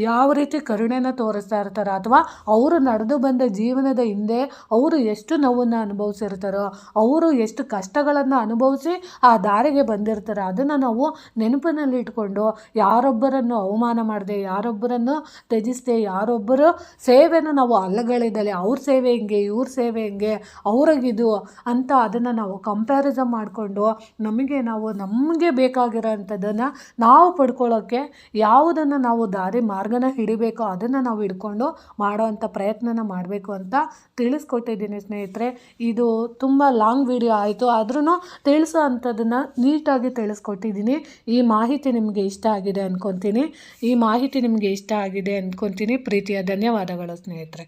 ಯಾವ ರೀತಿ ಕರುಣೆನ ತೋರಿಸ್ತಾ ಇರ್ತಾರೋ, ಅಥವಾ ಅವರು ನಡೆದು ಬಂದ ಜೀವನದ ಹಿಂದೆ ಅವರು ಎಷ್ಟು ನೋವನ್ನು ಅನುಭವಿಸಿರ್ತಾರೋ, ಅವರು ಎಷ್ಟು ಕಷ್ಟಗಳನ್ನು ಅನುಭವಿಸಿ ಆ ದಾರಿಗೆ ಬಂದಿರ್ತಾರೆ, ಅದನ್ನು ನಾವು ನೆನಪಿನಲ್ಲಿ ಇಟ್ಕೊಂಡು ಯಾರೊಬ್ಬರನ್ನು ಅವಮಾನ ಮಾಡದೆ, ಯಾರೊಬ್ಬರನ್ನು ತ್ಯಜಿಸದೆ, ಯಾರೊಬ್ಬರು ಸೇವೆನ ನಾವು ಅಲ್ಲಗಳಿದಲ್ಲಿ ಅವ್ರ ಸೇವೆ ಹಿಂಗೆ, ಇವ್ರ ಸೇವೆ ಹಿಂಗೆ, ಅವ್ರಿಗಿದು ಅಂತ ಅದನ್ನು ನಾವು ಕಂಪ್ಯಾರಿಸನ್ ಮಾಡಿಕೊಂಡು ನಮಗೆ ಬೇಕಾಗಿರೋಂಥದ್ದನ್ನು ನಾವು ಪಡ್ಕೊಳ್ಳೋಕ್ಕೆ ಯಾವುದನ್ನು ನಾವು ಮಾರ್ಗನ ಹಿಡಿಬೇಕೋ ಅದನ್ನು ನಾವು ಹಿಡ್ಕೊಂಡು ಮಾಡೋವಂಥ ಪ್ರಯತ್ನನ ಮಾಡಬೇಕು ಅಂತ ತಿಳಿಸ್ಕೊಟ್ಟಿದ್ದೀನಿ ಸ್ನೇಹಿತರೆ. ಇದು ತುಂಬ ಲಾಂಗ್ ವಿಡಿಯೋ ಆಯಿತು, ಆದ್ರೂ ತಿಳಿಸೋ ಅಂಥದ್ದನ್ನು ನೀಟಾಗಿ ತಿಳಿಸ್ಕೊಟ್ಟಿದ್ದೀನಿ. ಈ ಮಾಹಿತಿ ನಿಮಗೆ ಇಷ್ಟ ಆಗಿದೆ ಅಂದ್ಕೊತೀನಿ. ಪ್ರೀತಿಯ ಧನ್ಯವಾದಗಳು ಸ್ನೇಹಿತರೆ.